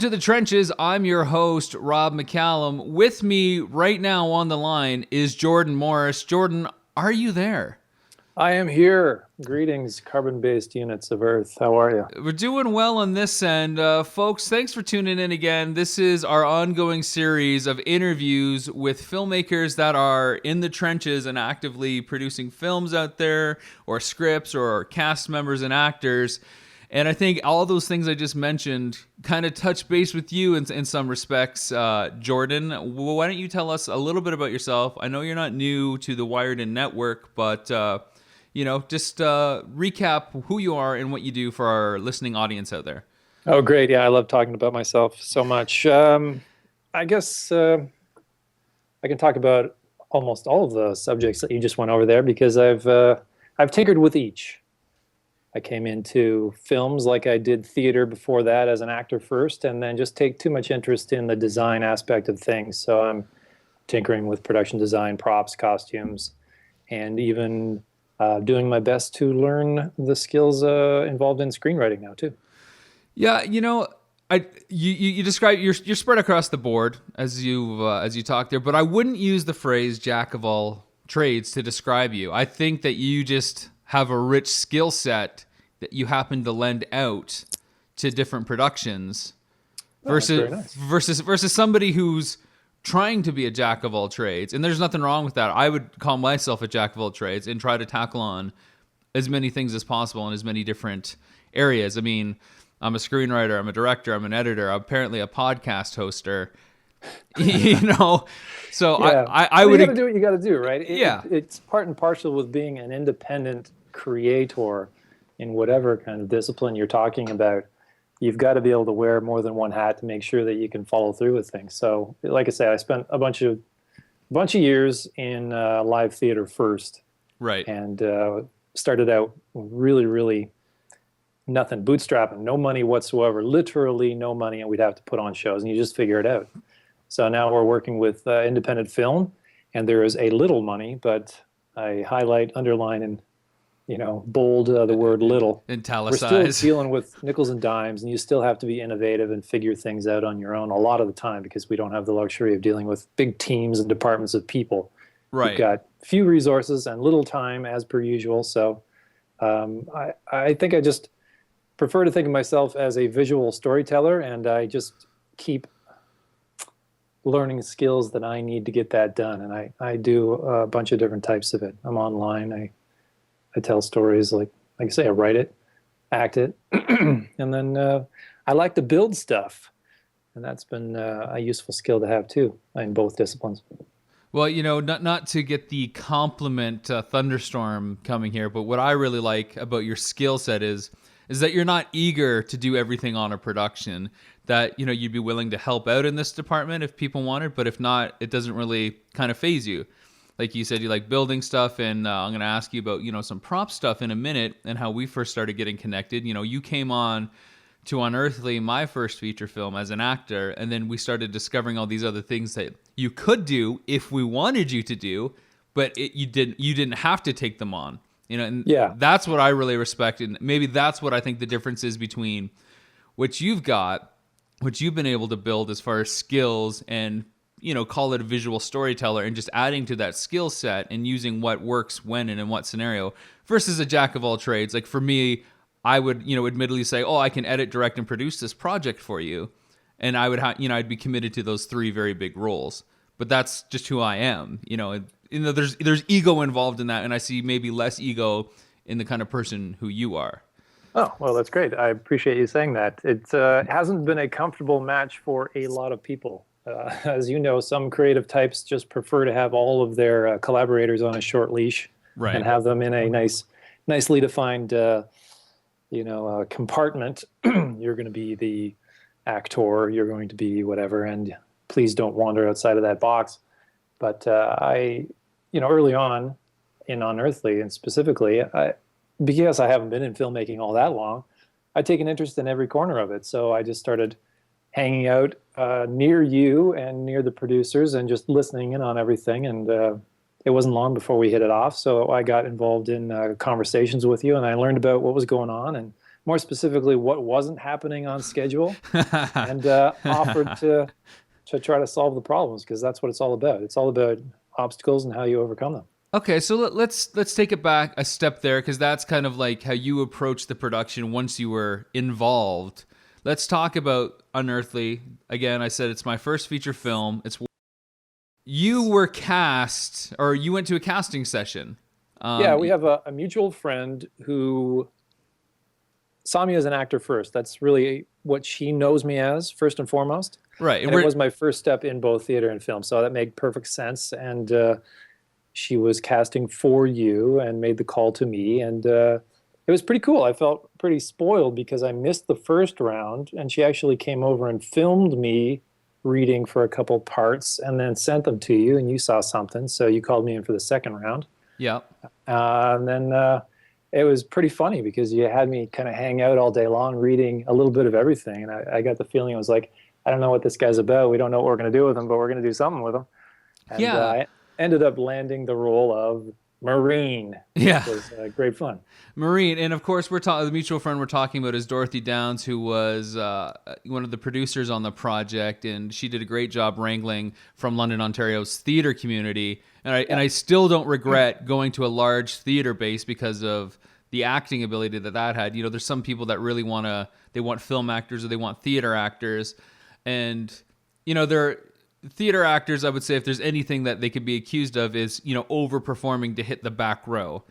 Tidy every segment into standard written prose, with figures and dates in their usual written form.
to the trenches. I'm your host, Rob McCallum. With me right now on the line is Jordan Morris. Jordan, are you there? I am here. Greetings, carbon-based units of Earth. How are you? We're doing well on this end. Folks, thanks for tuning in again. This is our ongoing series of interviews with filmmakers that are in the trenches and actively producing films out there, or scripts, or cast members and actors. And I think all those things I just mentioned kind of touch base with you in some respects. Jordan, why don't you tell us a little bit about yourself? I know you're not new to the Wired In Network, but just recap who you are and what you do for our listening audience out there. Oh, great. Yeah, I love talking about myself so much. I guess I can talk about almost all of the subjects that you just went over there because I've tinkered with each. I came into films like I did theater before that as an actor first, and then just take too much interest in the design aspect of things. So I'm tinkering with production design, props, costumes, and even doing my best to learn the skills involved in screenwriting now too. Yeah, you describe you're spread across the board as you talk there, but I wouldn't use the phrase jack of all trades to describe you. I think that you just have a rich skill set that you happen to lend out to different productions versus somebody who's trying to be a jack of all trades. And there's nothing wrong with that. I would call myself a jack of all trades and try to tackle on as many things as possible in as many different areas. I mean, I'm a screenwriter, I'm a director, I'm an editor, I'm apparently a podcast hoster. So yeah. I would. You got to do what you got to do, right? It's part and parcel with being an independent creator in whatever kind of discipline you're talking about. You've got to be able to wear more than one hat to make sure that you can follow through with things. So, like I say, I spent a bunch of years in live theater first, right? And started out really nothing, bootstrapping, no money whatsoever, literally no money, and we'd have to put on shows, and you just figure it out. So now we're working with independent film, and there is a little money, but I highlight, underline, and bold the word little. Italicize. We're still dealing with nickels and dimes, and you still have to be innovative and figure things out on your own a lot of the time because we don't have the luxury of dealing with big teams and departments of people. Right. We've got few resources and little time as per usual. So I think I just prefer to think of myself as a visual storyteller, and I just keep learning skills that I need to get that done. And I do a bunch of different types of it. I'm online. I tell stories, like I say, I write it, act it, and then I like to build stuff. And that's been a useful skill to have too in both disciplines. Well, not to get the compliment thunderstorm coming here, but what I really like about your skill set is that you're not eager to do everything on a production, that, you'd be willing to help out in this department if people wanted, but if not, it doesn't really kind of phase you. Like you said, you like building stuff, and I'm going to ask you about, some prop stuff in a minute and how we first started getting connected. You came on to Unearthly, my first feature film, as an actor, and then we started discovering all these other things that you could do if we wanted you to do, but you didn't have to take them on. And yeah. That's what I really respect, and maybe that's what I think the difference is between what you've got, what you've been able to build as far as skills and, call it a visual storyteller, and just adding to that skill set and using what works when and in what scenario, versus a jack of all trades. Like for me, I would, admittedly say, oh, I can edit, direct, and produce this project for you. And I would I'd be committed to those three very big roles. But that's just who I am. There's ego involved in that, and I see maybe less ego in the kind of person who you are. Oh, well, that's great. I appreciate you saying that. It hasn't been a comfortable match for a lot of people. As you know, some creative types just prefer to have all of their collaborators on a short leash, right, and have them in a nicely defined, compartment. You're going to be the actor, you're going to be whatever, and please don't wander outside of that box. But early on in Unearthly, and specifically, because I haven't been in filmmaking all that long, I'd take an interest in every corner of it. So I just started hanging out near you and near the producers and just listening in on everything. And it wasn't long before we hit it off. So I got involved in conversations with you, and I learned about what was going on. And more specifically what wasn't happening on schedule, and offered to try to solve the problems, because that's what it's all about. It's all about obstacles and how you overcome them. Okay, so let's take it back a step there, because that's kind of like how you approached the production once you were involved. Let's talk about Unearthly. Again, I said it's my first feature film. You were cast, or you went to a casting session. Yeah, we have a mutual friend who saw me as an actor first. That's really what she knows me as, first and foremost. Right. And it was my first step in both theater and film, so that made perfect sense. And she was casting for you and made the call to me, and it was pretty cool. I felt pretty spoiled because I missed the first round, and she actually came over and filmed me reading for a couple parts and then sent them to you, and you saw something, so you called me in for the second round. Yeah. And then it was pretty funny because you had me kind of hang out all day long reading a little bit of everything, and I got the feeling it was like, I don't know what this guy's about. We don't know what we're going to do with him, but we're going to do something with him. And I ended up landing the role of Marine. Yeah. Which was great fun. Marine. And of course, the mutual friend we're talking about is Dorothy Downs, who was one of the producers on the project, and she did a great job wrangling from London, Ontario's theater community. And I still don't regret going to a large theater base because of the acting ability that had. You know, there's some people that really they want film actors or they want theater actors. And, you know, they're theater actors, I would say, if there's anything that they could be accused of is, you know, overperforming to hit the back row.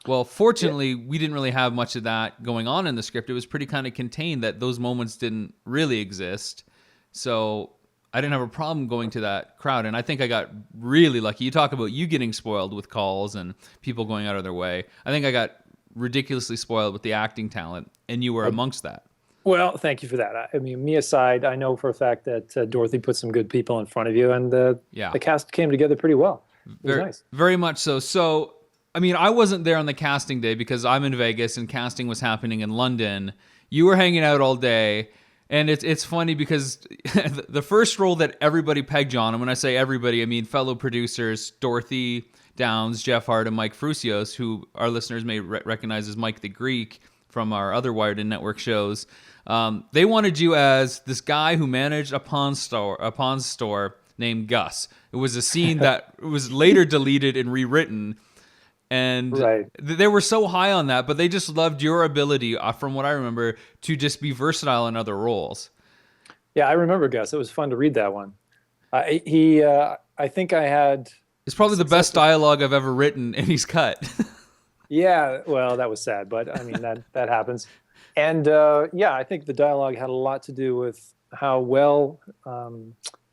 Well, fortunately, we didn't really have much of that going on in the script. It was pretty kind of contained that those moments didn't really exist. So I didn't have a problem going to that crowd. And I think I got really lucky. You talk about you getting spoiled with calls and people going out of their way. I think I got ridiculously spoiled with the acting talent, and you were amongst that. Well, thank you for that. I mean, me aside, I know for a fact that Dorothy put some good people in front of you, and the cast came together pretty well. It was nice. Very much so. So, I mean, I wasn't there on the casting day because I'm in Vegas and casting was happening in London. You were hanging out all day, and it's funny because the first role that everybody pegged you on, and when I say everybody, I mean fellow producers, Dorothy Downs, Jeff Hart, and Mike Frusios, who our listeners may recognize as Mike the Greek from our other Wired In Network shows. They wanted you as this guy who managed a pawn store named Gus. It was a scene that was later deleted and rewritten, and they were so high on that, but they just loved your ability, from what I remember, to just be versatile in other roles. Yeah, I remember Gus. It was fun to read that one. I think I had... It's probably the best dialogue I've ever written, and he's cut. Yeah, well, that was sad, but I mean, that happens. And I think the dialogue had a lot to do with how well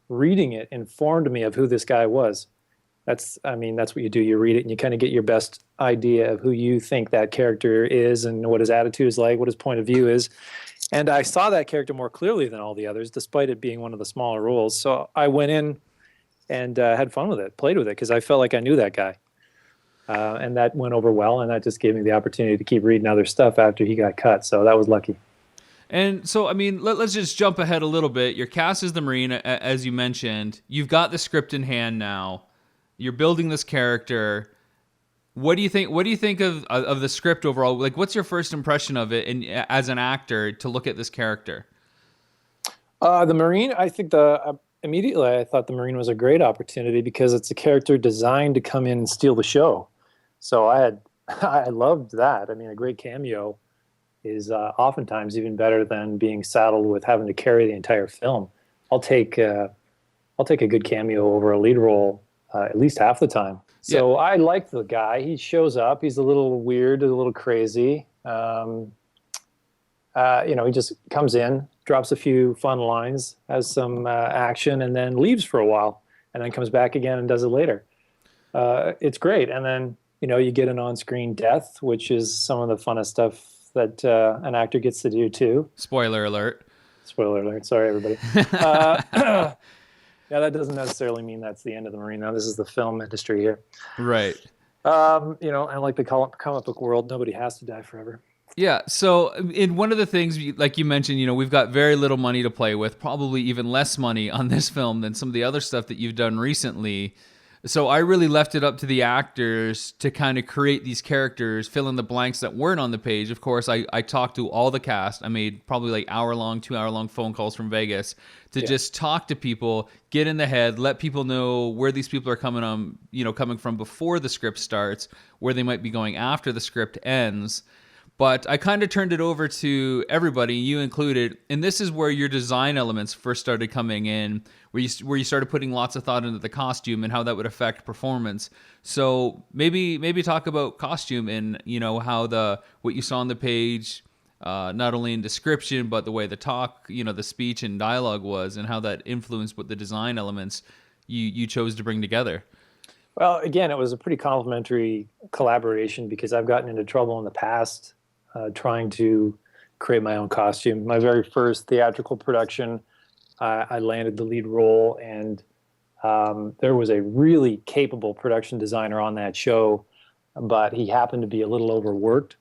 reading it informed me of who this guy was. That's what you do. You read it and you kind of get your best idea of who you think that character is and what his attitude is like, what his point of view is. And I saw that character more clearly than all the others, despite it being one of the smaller roles. So I went in and had fun with it, played with it, because I felt like I knew that guy. And that went over well, and that just gave me the opportunity to keep reading other stuff after he got cut. So that was lucky. And so, I mean, let's just jump ahead a little bit. Your cast is the Marine, as you mentioned. You've got the script in hand now. You're building this character. What do you think? What do you think of the script overall? Like, what's your first impression of it, and as an actor, to look at this character? The Marine, I think immediately I thought the Marine was a great opportunity because it's a character designed to come in and steal the show. So I loved that. I mean, a great cameo is oftentimes even better than being saddled with having to carry the entire film. I'll take a good cameo over a lead role at least half the time. So I like the guy. He shows up. He's a little weird, a little crazy. He just comes in, drops a few fun lines, has some action, and then leaves for a while, and then comes back again and does it later. It's great. And then, you get an on-screen death, which is some of the funnest stuff that an actor gets to do too. Spoiler alert. Spoiler alert. Sorry, everybody. Yeah, that doesn't necessarily mean that's the end of the Marine. Now, this is the film industry here. Right. I like the comic book world. Nobody has to die forever. Yeah, so in one of the things, like you mentioned, we've got very little money to play with, probably even less money on this film than some of the other stuff that you've done recently. So I really left it up to the actors to kind of create these characters, fill in the blanks that weren't on the page. Of course, I talked to all the cast. I made probably like hour-long, 2-hour-long phone calls from Vegas to just talk to people, get in the head, let people know where these people are coming from before the script starts, where they might be going after the script ends. But I kind of turned it over to everybody, you included, and this is where your design elements first started coming in, where you started putting lots of thought into the costume and how that would affect performance. So maybe talk about costume and how what you saw on the page, not only in description but the way the talk, the speech and dialogue was, and how that influenced what the design elements you chose to bring together. Well, again, it was a pretty complimentary collaboration because I've gotten into trouble in the past trying to create my own costume. My very first theatrical production, I landed the lead role, and there was a really capable production designer on that show, but he happened to be a little overworked,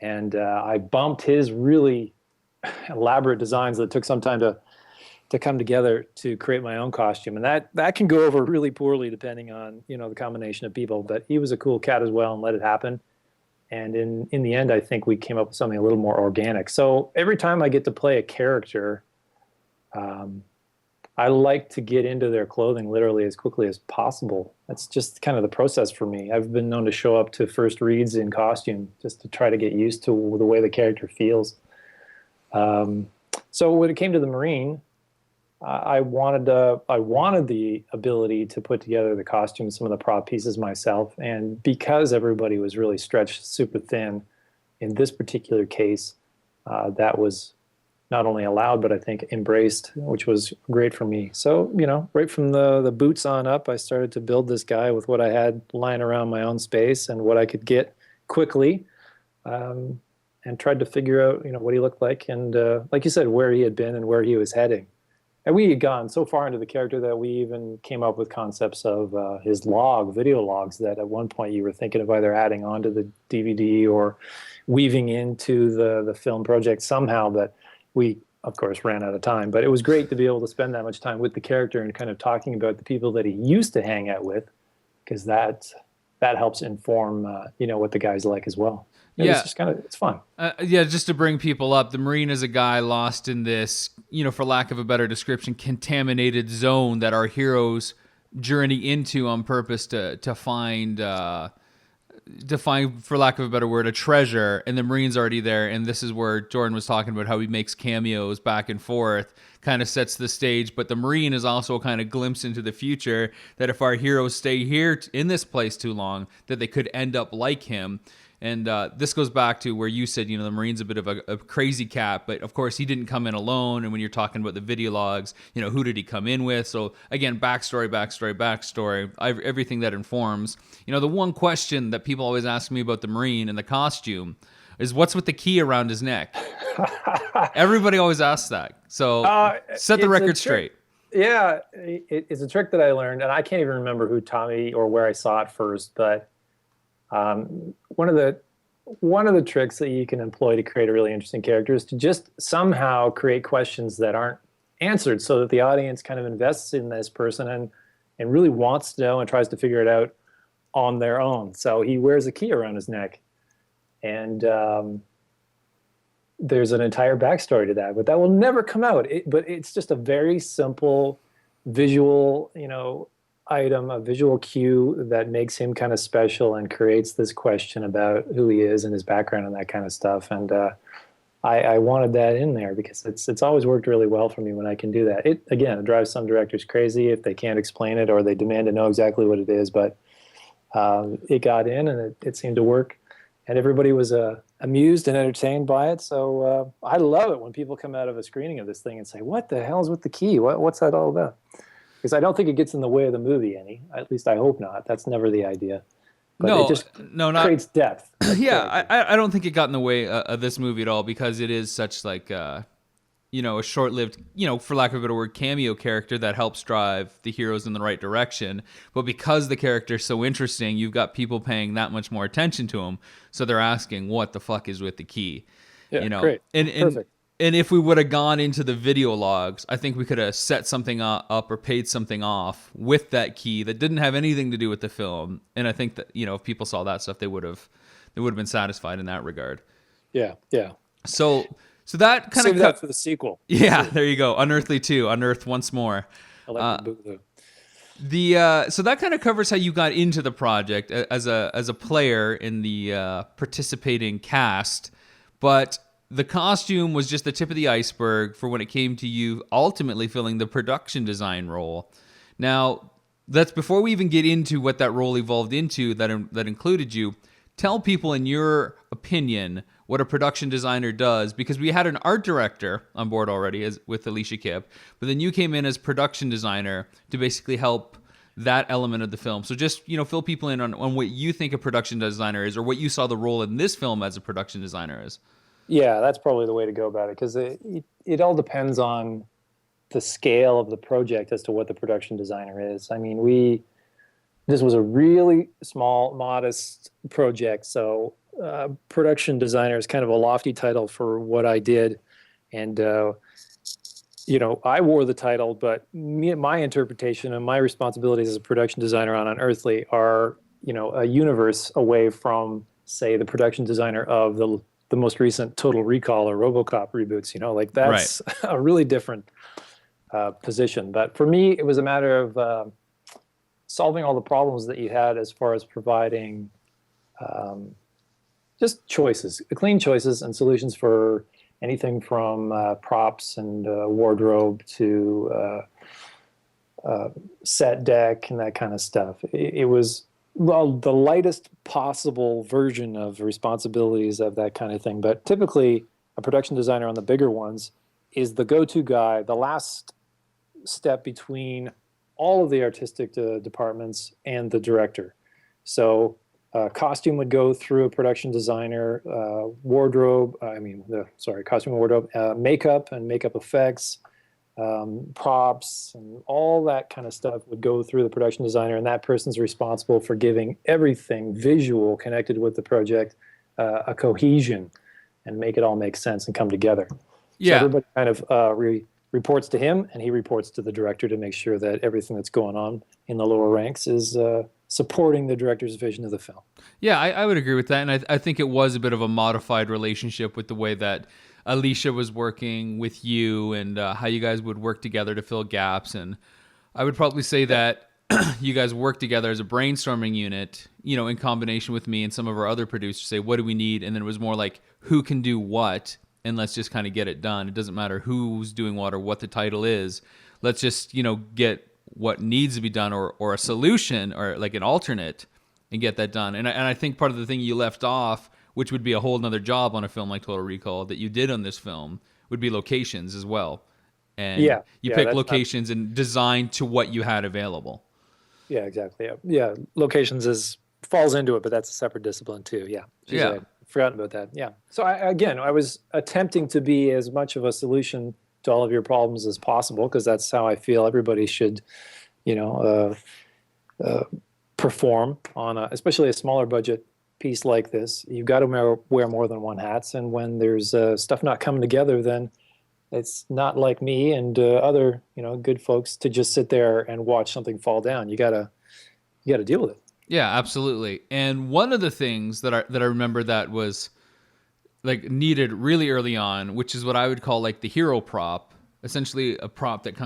and I bumped his really elaborate designs that took some time to come together to create my own costume, and that can go over really poorly depending on the combination of people. But he was a cool cat as well and let it happen. And in the end, I think we came up with something a little more organic. So every time I get to play a character, I like to get into their clothing literally as quickly as possible. That's just kind of the process for me. I've been known to show up to first reads in costume just to try to get used to the way the character feels. So when it came to the Marine, I wanted the ability to put together the costume, some of the prop pieces myself, and because everybody was really stretched super thin, in this particular case, that was not only allowed but I think embraced, which was great for me. So right from the boots on up, I started to build this guy with what I had lying around my own space and what I could get quickly, and tried to figure out what he looked like and like you said, where he had been and where he was heading. And we had gone so far into the character that we even came up with concepts of his video logs that at one point you were thinking of either adding onto the DVD or weaving into the film project somehow, but we, of course, ran out of time. But it was great to be able to spend that much time with the character and kind of talking about the people that he used to hang out with, because that helps inform what the guy's like as well. Yeah, it's fun. Just to bring people up, the Marine is a guy lost in this, for lack of a better description, contaminated zone that our heroes journey into on purpose to find, for lack of a better word, a treasure. And the Marine's already there. And this is where Jordan was talking about how he makes cameos back and forth, kind of sets the stage. But the Marine is also a kind of glimpse into the future that if our heroes stay here in this place too long, that they could end up like him. And this goes back to where you said, the Marine's a bit of a crazy cat, but of course he didn't come in alone. And when you're talking about the video logs, who did he come in with? So again, backstory, everything that informs. The one question that people always ask me about the Marine and the costume is what's with the key around his neck? Everybody always asks that. So set the record straight. Yeah, it's a trick that I learned, and I can't even remember who taught me or where I saw it first, but one of the tricks that you can employ to create a really interesting character is to just somehow create questions that aren't answered so that the audience kind of invests in this person and really wants to know and tries to figure it out on their own. So he wears a key around his neck, and there's an entire backstory to that, but that will never come out. But it's just a very simple visual, item, a visual cue that makes him kind of special and creates this question about who he is and his background and that kind of stuff. And I wanted that in there because it's always worked really well for me when I can do that. It drives some directors crazy if they can't explain it or they demand to know exactly what it is, but it got in and it seemed to work, and everybody was amused and entertained by it. So I love it when people come out of a screening of this thing and say, what the hell's with the key? What's that all about? Because I don't think it gets in the way of the movie any. At least I hope not. That's never the idea. But it just creates depth. Yeah, I don't think it got in the way of this movie at all, because it is such like a short-lived, for lack of a better word, cameo character that helps drive the heroes in the right direction. But because the character's so interesting, you've got people paying that much more attention to him. So they're asking, what the fuck is with the key? Yeah, great. And perfect. And if we would have gone into the video logs, I think we could have set something up or paid something off with that key that didn't have anything to do with the film. And I think that, if people saw that stuff, they would have been satisfied in that regard. Yeah, yeah. So that kind Save of that for the sequel. yeah, there you go. Unearthly 2, Unearthed once more. Electric Boogaloo. So that kind of covers how you got into the project as a player in the participating cast, but the costume was just the tip of the iceberg for when it came to you ultimately filling the production design role. Now, that's before we even get into what that role evolved into that included you. Tell people, in your opinion, what a production designer does, because we had an art director on board already with Alicia Kipp, but then you came in as production designer to basically help that element of the film. So just, fill people in on what you think a production designer is, or what you saw the role in this film as a production designer is. Yeah, that's probably the way to go about it, because it all depends on the scale of the project as to what the production designer is. I mean, this was a really small, modest project, so production designer is kind of a lofty title for what I did, and I wore the title, but my interpretation and my responsibilities as a production designer on Unearthly are, a universe away from, say, the production designer of the most recent Total Recall or RoboCop reboots. Like that's Right. a really different position. But for me, it was a matter of solving all the problems that you had as far as providing just choices, clean choices and solutions for anything from props and wardrobe to set deck and that kind of stuff. It was the lightest possible version of responsibilities of that kind of thing. But typically, a production designer on the bigger ones is the go-to guy, the last step between all of the artistic departments and the director. So costume would go through a production designer, costume and wardrobe, makeup and makeup effects, props, and all that kind of stuff would go through the production designer, and that person's responsible for giving everything visual connected with the project a cohesion and make it all make sense and come together. Yeah. So everybody kind of reports to him, and he reports to the director to make sure that everything that's going on in the lower ranks is supporting the director's vision of the film. Yeah, I would agree with that. And I think it was a bit of a modified relationship with the way that Alicia was working with you and how you guys would work together to fill gaps. And I would probably say that you guys worked together as a brainstorming unit, in combination with me and some of our other producers, say, what do we need? And then it was more like, who can do what? And let's just kind of get it done. It doesn't matter who's doing what or what the title is. Let's just, get what needs to be done or a solution or like an alternate and get that done. And I think part of the thing you left off, which would be a whole nother job on a film like Total Recall that you did on this film, would be locations as well. And you pick locations and design to what you had available. Yeah, exactly. Yeah. Locations falls into it, but that's a separate discipline too. Yeah. Yeah. I'd forgotten about that. Yeah. So I was attempting to be as much of a solution to all of your problems as possible, because that's how I feel everybody should, perform on especially a smaller budget piece like this. You've got to wear more than one hat, and when there's stuff not coming together, then it's not like me and other good folks to just sit there and watch something fall down. You gotta deal with it. Yeah, absolutely. And one of the things that I remember that was like needed really early on, which is what I would call like the hero prop, essentially a prop that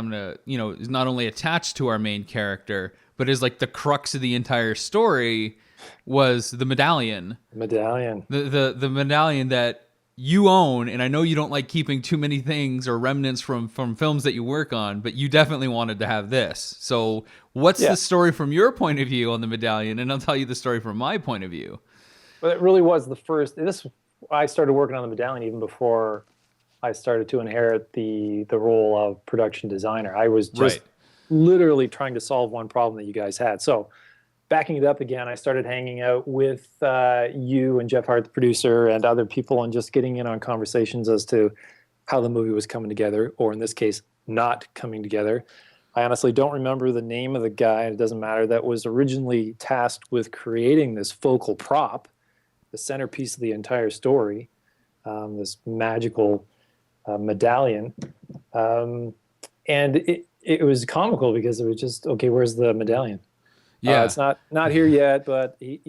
is not only attached to our main character, but is like the crux of the entire story, was the medallion. Medallion. The medallion that you own, and I know you don't like keeping too many things or remnants from films that you work on, but you definitely wanted to have this. So what's the story from your point of view on the medallion? And I'll tell you the story from my point of view. Well, it really was the first. I started working on the medallion even before I started to inherit the role of production designer. I was just literally trying to solve one problem that you guys had. So backing it up again, I started hanging out with you and Jeff Hart, the producer, and other people, and just getting in on conversations as to how the movie was coming together, or in this case, not coming together. I honestly don't remember the name of the guy, and it doesn't matter, that was originally tasked with creating this focal prop, the centerpiece of the entire story, this magical medallion. And it was comical because it was just, okay, where's the medallion? Yeah. It's not here yet, but he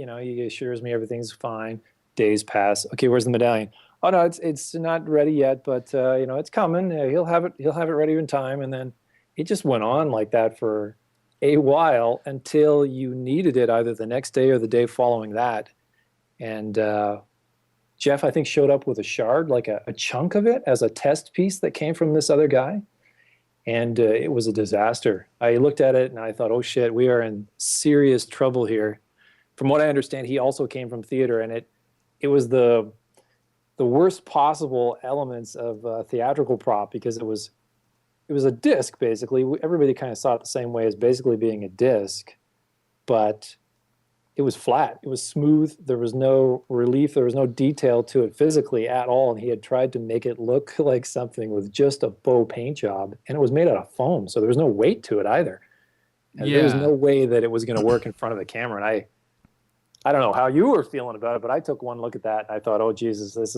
assures me everything's fine. Days pass. Okay, where's the medallion? Oh no, it's not ready yet, but it's coming. He'll have it ready in time. And then it just went on like that for a while until you needed it either the next day or the day following that. And Jeff, I think, showed up with a shard, like a chunk of it as a test piece that came from this other guy. And it was a disaster. I looked at it and I thought, oh shit, we are in serious trouble here. From what I understand, he also came from theater, and it was the worst possible elements of theatrical prop, because it was a disc basically. Everybody kind of saw it the same way, as basically being a disc, but it was flat. It was smooth. There was no relief. There was no detail to it physically at all. And he had tried to make it look like something with just a bow paint job, and it was made out of foam, so there was no weight to it either. And there was no way that it was going to work in front of the camera. And I don't know how you were feeling about it, but I took one look at that and I thought, oh Jesus, this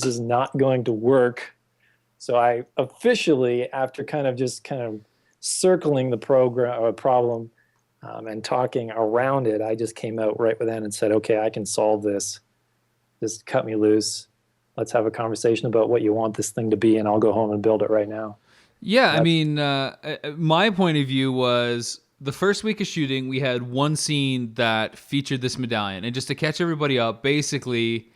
is not going to work. So I officially, after kind of circling the problem and talking around it, I just came out right then and said, okay, I can solve this. Just cut me loose. Let's have a conversation about what you want this thing to be, and I'll go home and build it right now. Yeah, I mean, my point of view was the first week of shooting, we had one scene that featured this medallion. And just to catch everybody up, basically,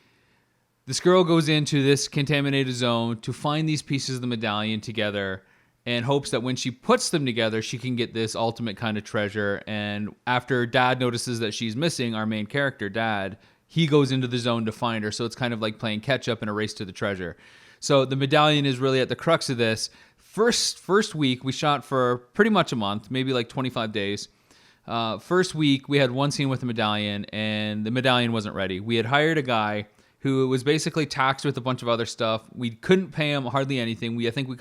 this girl goes into this contaminated zone to find these pieces of the medallion together, and hopes that when she puts them together, she can get this ultimate kind of treasure. And after Dad notices that she's missing, our main character, Dad, he goes into the zone to find her. So it's kind of like playing catch up in a race to the treasure. So the medallion is really at the crux of this. First week, we shot for pretty much a month, maybe like 25 days. First week, we had one scene with the medallion, and the medallion wasn't ready. We had hired a guy who was basically taxed with a bunch of other stuff. We couldn't pay him hardly anything. I think we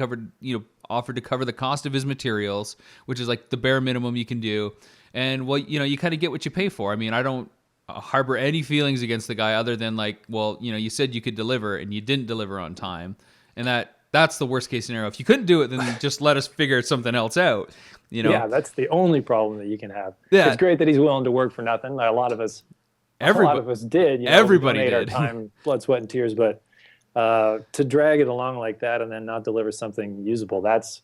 offered to cover the cost of his materials, which is like the bare minimum you can do. And well, you kind of get what you pay for. I mean, I don't harbor any feelings against the guy other than like, well, you said you could deliver and you didn't deliver on time. And that's the worst case scenario. If you couldn't do it, then just let us figure something else out. Yeah, that's the only problem that you can have. Yeah. It's great that he's willing to work for nothing. A lot of us did. Everybody did. Our time, blood, sweat, and tears. But to drag it along like that and then not deliver something usable, that's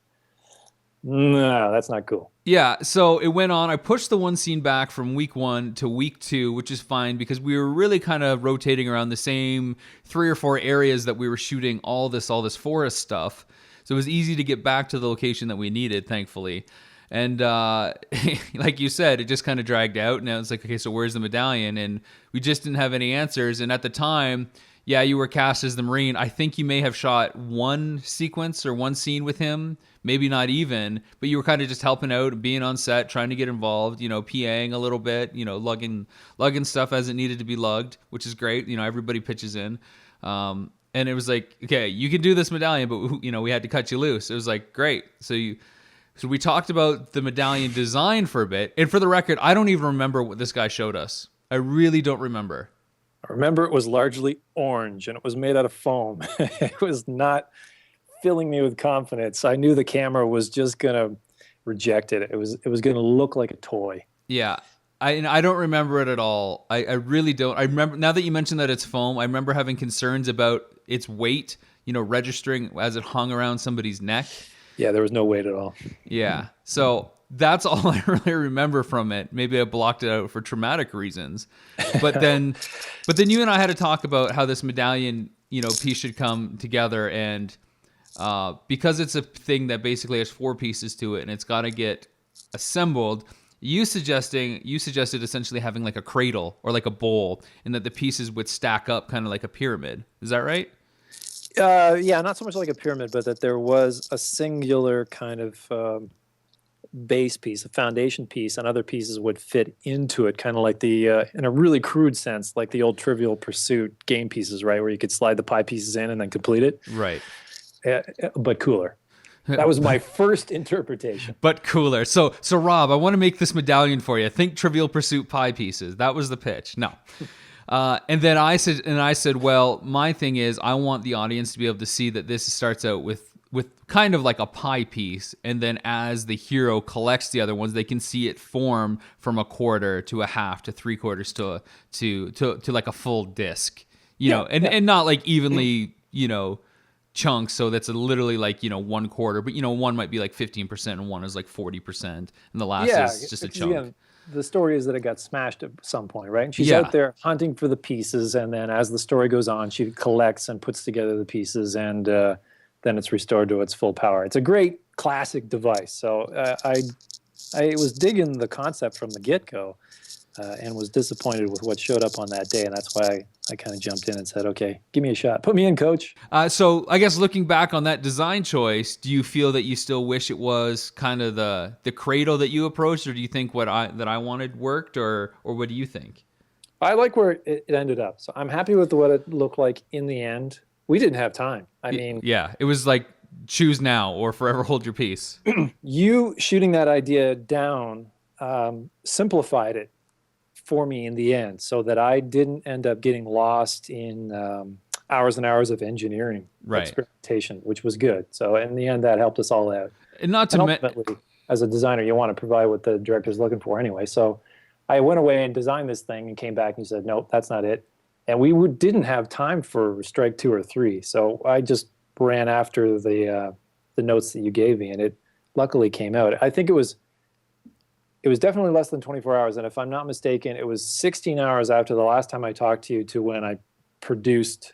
not cool. Yeah, so it went on. I pushed the one scene back from week 1 to week 2, which is fine because we were really kind of rotating around the same 3 or 4 areas that we were shooting all this forest stuff. So it was easy to get back to the location that we needed, thankfully. And like you said, it just kind of dragged out. Now it's like, okay, so where's the medallion? And we just didn't have any answers. And at the time, yeah, you were cast as the Marine. I think you may have shot one sequence or one scene with him, maybe not even, but you were kind of just helping out, being on set, trying to get involved, PAing a little bit, lugging stuff as it needed to be lugged, which is great. Everybody pitches in. And it was like, okay, you can do this medallion, but we had to cut you loose. It was like, great. So we talked about the medallion design for a bit. And for the record, I don't even remember what this guy showed us. I really don't remember. I remember it was largely orange and it was made out of foam. It was not filling me with confidence. I knew the camera was just going to reject it. It was going to look like a toy. Yeah. I don't remember it at all. I really don't. I remember, now that you mentioned that it's foam, I remember having concerns about its weight, registering as it hung around somebody's neck. Yeah, there was no weight at all. Yeah. So that's all I really remember from it. Maybe I blocked it out for traumatic reasons. But then you and I had to talk about how this medallion, piece should come together. And because it's a thing that basically has 4 pieces to it and it's got to get assembled, you suggested essentially having like a cradle or like a bowl, and that the pieces would stack up kind of like a pyramid. Is that right? Yeah, not so much like a pyramid, but that there was a singular kind of base piece, a foundation piece, and other pieces would fit into it, kind of like the, in a really crude sense, like the old Trivial Pursuit game pieces, right, where you could slide the pie pieces in and then complete it. Right. But cooler. That was my first interpretation. But cooler. So Rob, I want to make this medallion for you. Think Trivial Pursuit pie pieces. That was the pitch. No. And then I said, well, my thing is, I want the audience to be able to see that this starts out with kind of like a pie piece, and then as the hero collects the other ones, they can see it form from a quarter to a half to three quarters to like a full disc, and not like evenly, chunks. So that's literally like, 1/4, but one might be like 15% and one is like 40%, and the last is just a chunk. Again, the story is that it got smashed at some point, right? And she's Yeah. out there hunting for the pieces, and then as the story goes on, she collects and puts together the pieces, and then it's restored to its full power. It's a great classic device. So I was digging the concept from the get-go, and was disappointed with what showed up on that day, and that's why I kind of jumped in and said, okay, give me a shot. Put me in, coach. So I guess looking back on that design choice, do you feel that you still wish it was kind of the cradle that you approached, or do you think what I wanted worked, or what do you think? I like where it ended up. So I'm happy with what it looked like in the end. We didn't have time. I mean, yeah, it was like choose now or forever hold your peace. You shooting that idea down simplified it for me in the end, so that I didn't end up getting lost in hours and hours of engineering experimentation, which was good. So in the end, that helped us all out. And ultimately, as a designer, you want to provide what the director's looking for anyway. So I went away and designed this thing and came back and said, nope, that's not it. And we didn't have time for strike 2 or 3. So I just ran after the notes that you gave me, and it luckily came out. I think it was definitely less than 24 hours. And if I'm not mistaken, it was 16 hours after the last time I talked to you to when I produced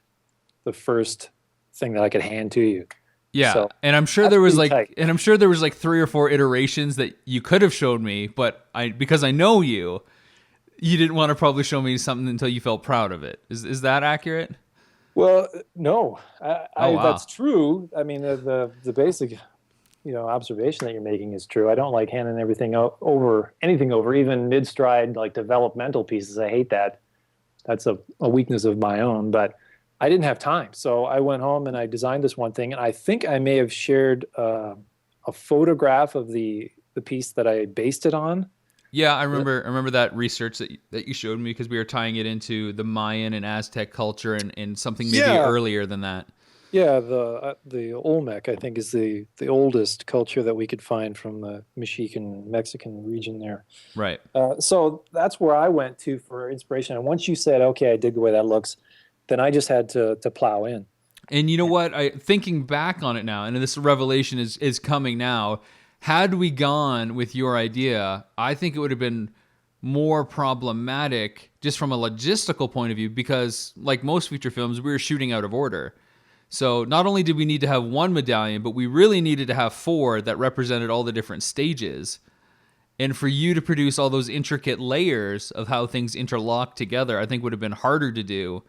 the first thing that I could hand to you. Yeah. So, and I'm sure there was like 3 or 4 iterations that you could have showed me, but because I know you didn't want to probably show me something until you felt proud of it. Is that accurate? Well, no, Wow. That's true. I mean, the basic, observation that you're making is true. I don't like handing anything over, even mid-stride, like developmental pieces. I hate that. That's a weakness of my own, but I didn't have time. So I went home and I designed this one thing. And I think I may have shared a photograph of the piece that I based it on. Yeah, I remember that research that you showed me, because we were tying it into the Mayan and Aztec culture and something maybe earlier than that. Yeah, the Olmec, I think, is the oldest culture that we could find from the Mexican region there. Right. So that's where I went to for inspiration. And once you said, okay, I dig the way that looks, then I just had to plow in. And you know what? Thinking back on it now, and this revelation is coming now, had we gone with your idea, I think it would have been more problematic just from a logistical point of view, because like most feature films, we were shooting out of order. So not only did we need to have one medallion, but we really needed to have 4 that represented all the different stages. And for you to produce all those intricate layers of how things interlock together, I think would have been harder to do.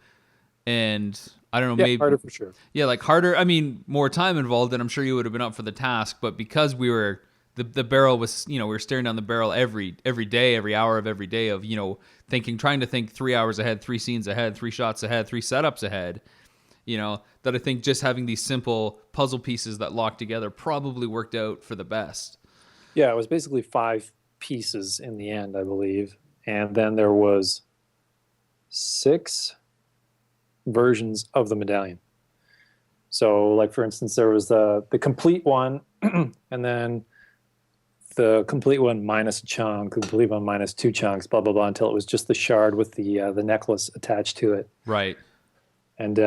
And I don't know, maybe harder for sure. Yeah, like harder. I mean, more time involved, and I'm sure you would have been up for the task. But because we were the barrel was, we were staring down the barrel every day, every hour of every day of, trying to think 3 hours ahead, 3 scenes ahead, 3 shots ahead, 3 setups ahead. That I think just having these simple puzzle pieces that lock together probably worked out for the best. Yeah, it was basically 5 pieces in the end, I believe. And then there was 6 versions of the medallion. So, like, for instance, there was the complete one, and then the complete one minus a chunk, complete one minus 2 chunks, blah, blah, blah, until it was just the shard with the necklace attached to it. Right. And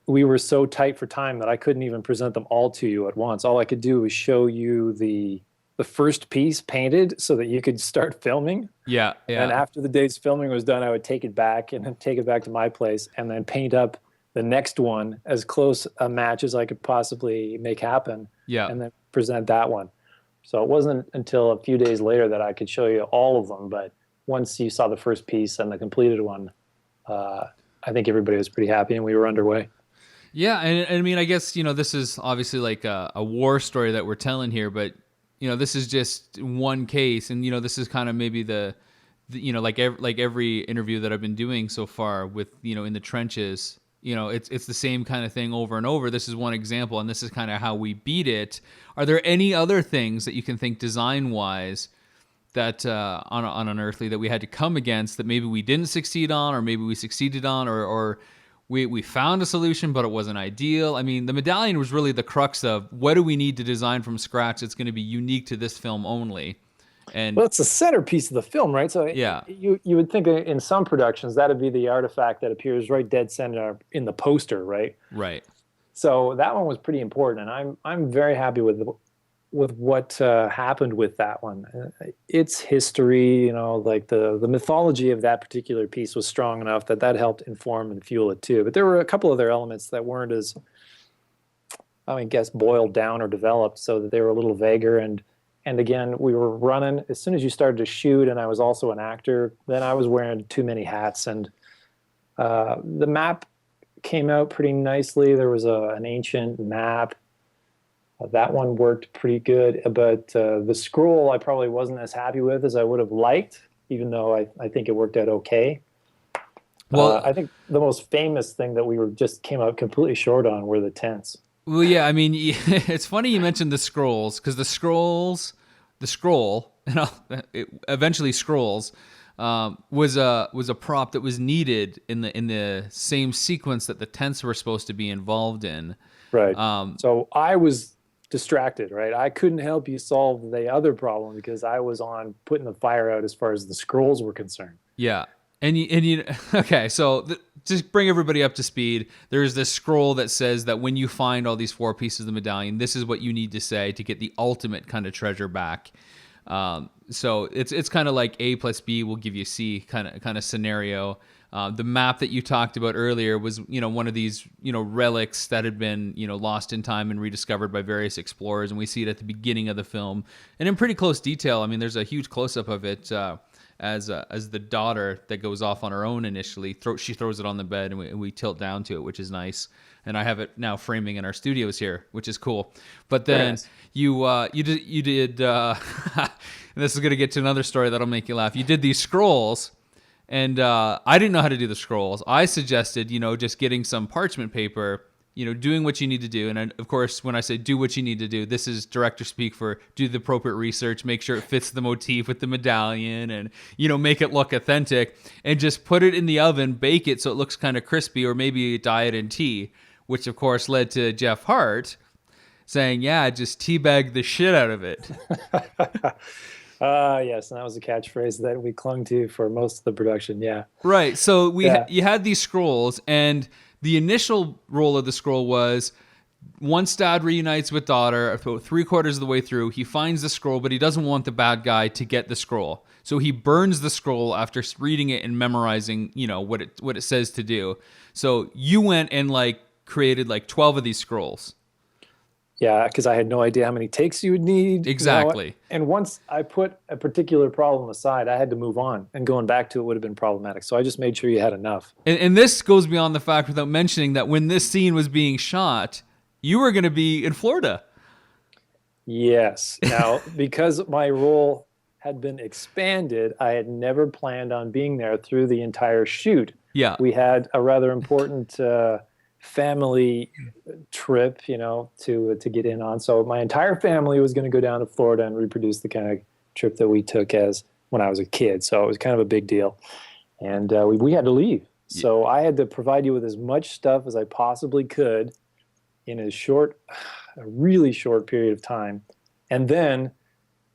we were so tight for time that I couldn't even present them all to you at once. All I could do was show you the first piece painted so that you could start filming. Yeah. And after the day's filming was done, I would take it back and take it back to my place and then paint up the next one as close a match as I could possibly make happen. Yeah. And then present that one. So it wasn't until a few days later that I could show you all of them. But once you saw the first piece and the completed one, I think everybody was pretty happy and we were underway. Yeah. And I mean, I guess, this is obviously like a war story that we're telling here, but this is just one case. And, this is kind of maybe like every interview that I've been doing so far with, in the trenches, it's the same kind of thing over and over. This is one example, and this is kind of how we beat it. Are there any other things that you can think design-wise that on Unearthly that we had to come against that maybe we didn't succeed on, or maybe we succeeded on, or we found a solution, but it wasn't ideal? I mean, the Medallion was really the crux of what do we need to design from scratch that's going to be unique to this film only. And Well, it's the centerpiece of the film, right? So yeah, you would think in some productions that'd be the artifact that appears right dead center in the poster, right? right. So that one was pretty important, and I'm very happy with what happened with that one. Its history, like the mythology of that particular piece was strong enough that helped inform and fuel it too. But there were a couple other elements that weren't as, I guess, boiled down or developed, so that they were a little vaguer. And again, we were running as soon as you started to shoot, and I was also an actor. Then I was wearing too many hats, and the map came out pretty nicely. There was an ancient map. That one worked pretty good, but the scroll I probably wasn't as happy with as I would have liked, even though I think it worked out okay. Well, I think the most famous thing that we came out completely short on were the tents. Well, yeah, I mean, it's funny you mentioned the scrolls, because the scroll, eventually scrolls, was a prop that was needed in the same sequence that the tents were supposed to be involved in. Right. So I was distracted, right? I couldn't help you solve the other problem because I was on putting the fire out as far as the scrolls were concerned. Yeah. And you okay, so just bring everybody up to speed. There's this scroll that says that when you find all these 4 pieces of the medallion, this is what you need to say to get the ultimate kind of treasure back. So it's kind of like A plus B will give you C kind of scenario. The map that you talked about earlier was, one of these, relics that had been, lost in time and rediscovered by various explorers. And we see it at the beginning of the film and in pretty close detail. I mean, there's a huge close up of it, as the daughter that goes off on her own initially. She throws it on the bed and we tilt down to it, which is nice. And I have it now framing in our studios here, which is cool. But then nice. you did and this is going to get to another story that'll make you laugh. You did these scrolls. And I didn't know how to do the scrolls. I suggested, just getting some parchment paper, doing what you need to do. And of course, when I say do what you need to do, this is director speak for do the appropriate research, make sure it fits the motif with the medallion, and, make it look authentic, and just put it in the oven, bake it so it looks kind of crispy, or maybe dye it in tea, which of course led to Jeff Hart saying, yeah, just teabag the shit out of it. Yes, and that was a catchphrase that we clung to for most of the production. Yeah, right. So you had these scrolls, and the initial role of the scroll was once dad reunites with daughter, about 3/4 of the way through, he finds the scroll, but he doesn't want the bad guy to get the scroll, so he burns the scroll after reading it and memorizing, what it says to do. So you went and created 12 of these scrolls. Yeah, because I had no idea how many takes you would need. Exactly. And once I put a particular problem aside, I had to move on, and going back to it would have been problematic. So I just made sure you had enough. And this goes beyond the fact, without mentioning, that when this scene was being shot, you were going to be in Florida. Yes. Now, because my role had been expanded, I had never planned on being there through the entire shoot. Yeah. We had a rather important family trip, to get in on. So my entire family was going to go down to Florida and reproduce the kind of trip that we took as when I was a kid. So it was kind of a big deal. And we had to leave. So I had to provide you with as much stuff as I possibly could in a really short period of time. And then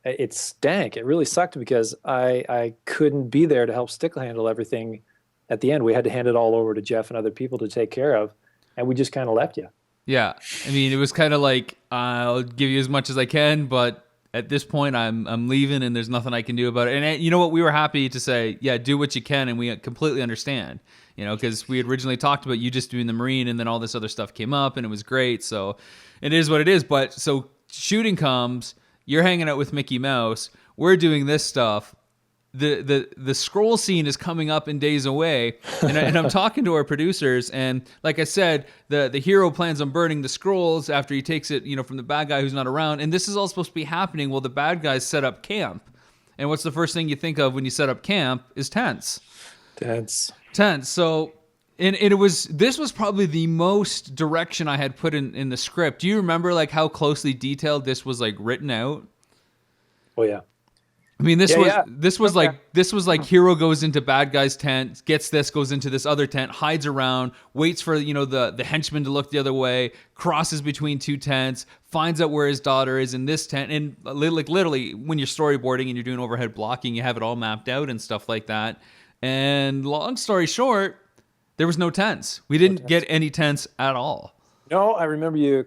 it stank. It really sucked because I couldn't be there to help stick handle everything at the end. We had to hand it all over to Jeff and other people to take care of. And we just kind of left you. Yeah. I mean, it was kind of like, I'll give you as much as I can, but at this point I'm leaving and there's nothing I can do about it. And you know what? We were happy to say, yeah, do what you can. And we completely understand, because we had originally talked about you just doing the Marine, and then all this other stuff came up and it was great. So it is what it is. But so shooting comes, you're hanging out with Mickey Mouse. We're doing this stuff. The scroll scene is coming up in days away, and I'm talking to our producers, and like I said, the hero plans on burning the scrolls after he takes it, from the bad guy who's not around, and this is all supposed to be happening while the bad guys set up camp. And what's the first thing you think of when you set up camp is tents. Tents. So, and this was probably the most direction I had put in the script. Do you remember how closely detailed this was written out? Oh yeah. I mean, Yeah, yeah. Okay. this was like hero goes into bad guy's tent, gets this, goes into this other tent, hides around, waits for the henchman to look the other way, crosses between two tents, finds out where his daughter is in this tent, and like literally when you're storyboarding and you're doing overhead blocking, you have it all mapped out and stuff like that. And long story short, there was no tents. We didn't get any tents at all. No, I remember you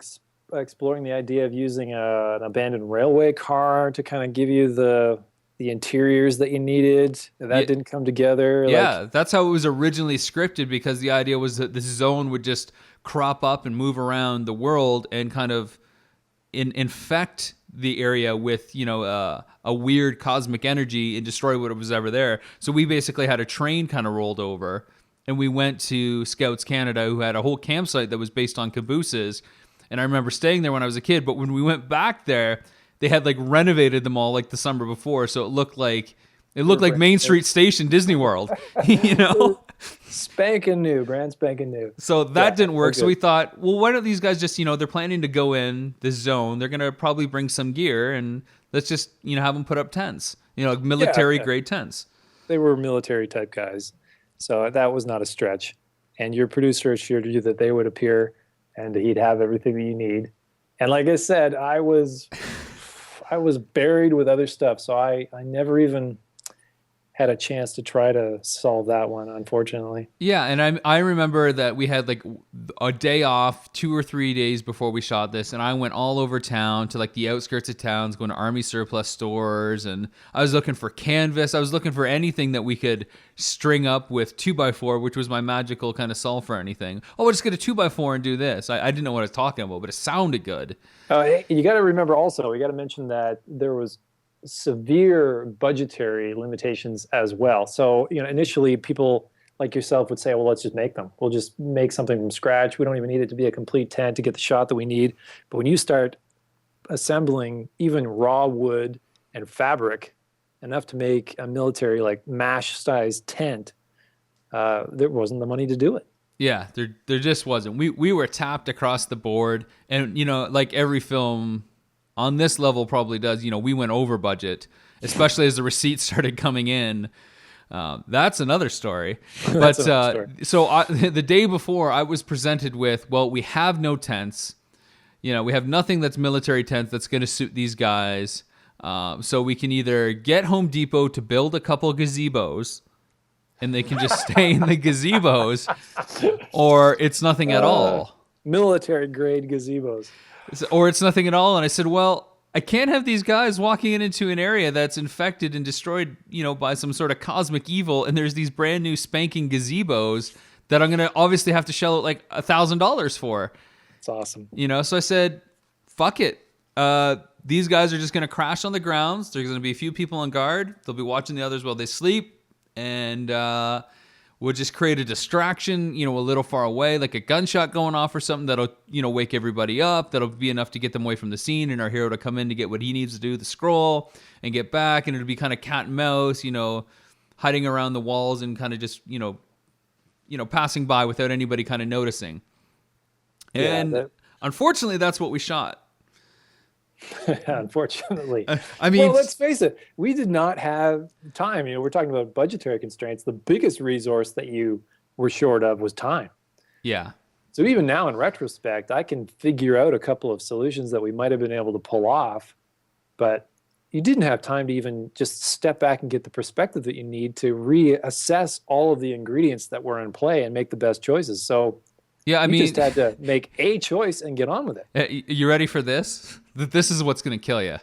exploring the idea of using an abandoned railway car to kind of give you the interiors that you needed. That Yeah, didn't come together. Like, yeah, that's how it was originally scripted because the idea was that this zone would just crop up and move around the world and kind of infect the area with a weird cosmic energy and destroy what was ever there. So we basically had a train kind of rolled over, and we went to Scouts Canada, who had a whole campsite that was based on cabooses. And I remember staying there when I was a kid. But when we went back there, they had like renovated them all like the summer before, so it looked like Main Street Station, Disney World, you know. spanking new, brand spanking new. So that Yeah, didn't we're work. So good. we thought, well, why don't these guys just, they're planning to go in this zone. They're gonna probably bring some gear, and let's just, have them put up tents, like Yeah, military yeah. grade tents. They were military type guys, so that was not a stretch. And your producer assured you that they would appear, and he'd have everything that you need. And like I said, I was buried with other stuff, so I never even had a chance to try to solve that one, unfortunately. Yeah, and I remember that we had like a day off 2 or 3 days before we shot this, and I went all over town to like the outskirts of towns, going to army surplus stores, and I was looking for canvas. I was looking for anything that we could string up with 2x4, which was my magical kind of solve for anything. Oh, we'll just get a 2x4 and do this. I didn't know what I was talking about, but it sounded good. You got to remember also, we got to mention that there was severe budgetary limitations as well. So, initially people like yourself would say, well, let's just make them. We'll just make something from scratch. We don't even need it to be a complete tent to get the shot that we need. But when you start assembling even raw wood and fabric enough to make a military like mash sized tent, there wasn't the money to do it. Yeah, there just wasn't. We were tapped across the board, and like every film on this level probably does. We went over budget, especially as the receipts started coming in. That's another story. But so the day before, I was presented with, well, we have no tents. We have nothing that's military tents that's going to suit these guys. So we can either get Home Depot to build a couple gazebos, and they can just stay in the gazebos, or it's nothing at all. Military grade gazebos. Or it's nothing at all. And I said, well, I can't have these guys walking into an area that's infected and destroyed, by some sort of cosmic evil. And there's these brand new spanking gazebos that I'm going to obviously have to shell out like $1,000 for. It's awesome. So I said, fuck it. These guys are just going to crash on the grounds. There's going to be a few people on guard. They'll be watching the others while they sleep. And we'll just create a distraction, a little far away, like a gunshot going off or something that'll, wake everybody up. That'll be enough to get them away from the scene, and our hero to come in to get what he needs to do, the scroll, and get back. And it'll be kind of cat and mouse, hiding around the walls and kind of just, passing by without anybody kind of noticing. And unfortunately, that's what we shot. Unfortunately. I mean, well, let's face it, we did not have time. We're talking about budgetary constraints. The biggest resource that you were short of was time. Yeah. So even now, in retrospect, I can figure out a couple of solutions that we might have been able to pull off, but you didn't have time to even just step back and get the perspective that you need to reassess all of the ingredients that were in play and make the best choices. So yeah, I you mean, just had to make a choice and get on with it. You ready for this? This is what's going to kill you.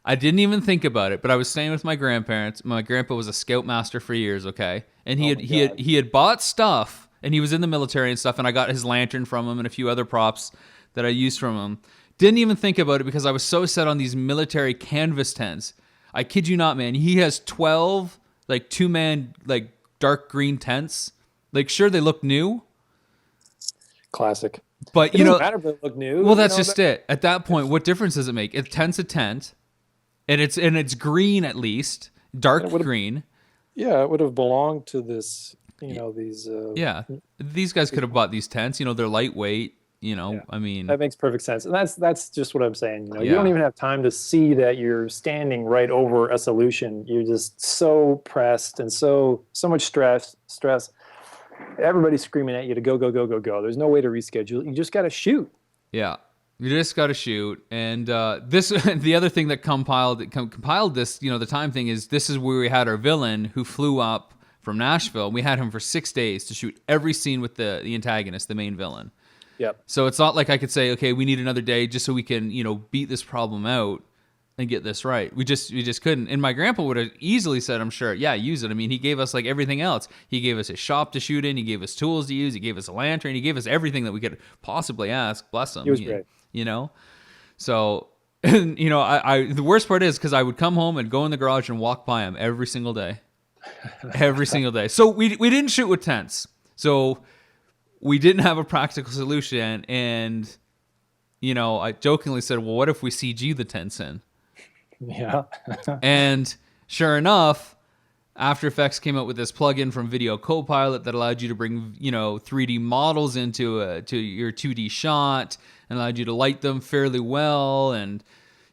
I didn't even think about it, but I was staying with my grandparents. My grandpa was a scoutmaster for years, okay? And he had bought stuff, and he was in the military and stuff, and I got his lantern from him and a few other props that I used from him. Didn't even think about it because I was so set on these military canvas tents. I kid you not, man. He has 12 like 2-man like dark green tents. Like sure they look new, Classic. but It doesn't matter if they look new. well, that's just it. At that point, what difference does it make? A tent's a tent, and it's green at least, dark green. Yeah, it would have belonged to this, these. Yeah, these guys could have bought these tents. They're lightweight. Yeah, I mean, that makes perfect sense. And that's just what I'm saying. You don't yeah, even have time to see that you're standing right over a solution. You're just so pressed and so much stress. Everybody's screaming at you to go, go, go, go, go. There's no way to reschedule. You just got to shoot. yeah. You just got to shoot. And this, the other thing that compiled this, the time thing is this is where we had our villain who flew up from Nashville. We had him for 6 days to shoot every scene with the antagonist, the main villain. Yep. So it's not like I could say, okay, we need another day just so we can, beat this problem out and get this right. We just couldn't. And my grandpa would have easily said, I'm sure, yeah, use it. I mean, he gave us like everything else. He gave us his shop to shoot in. He gave us tools to use. He gave us a lantern. He gave us everything that we could possibly ask. Bless him. He was great. So, and, I the worst part is because I would come home and go in the garage and walk by him every single day. Every single day. So we didn't shoot with tents. So we didn't have a practical solution. And, I jokingly said, well, what if we CG the tents in? Yeah. And sure enough, After Effects came out with this plugin from Video Copilot that allowed you to bring, 3D models into to your 2D shot and allowed you to light them fairly well. And,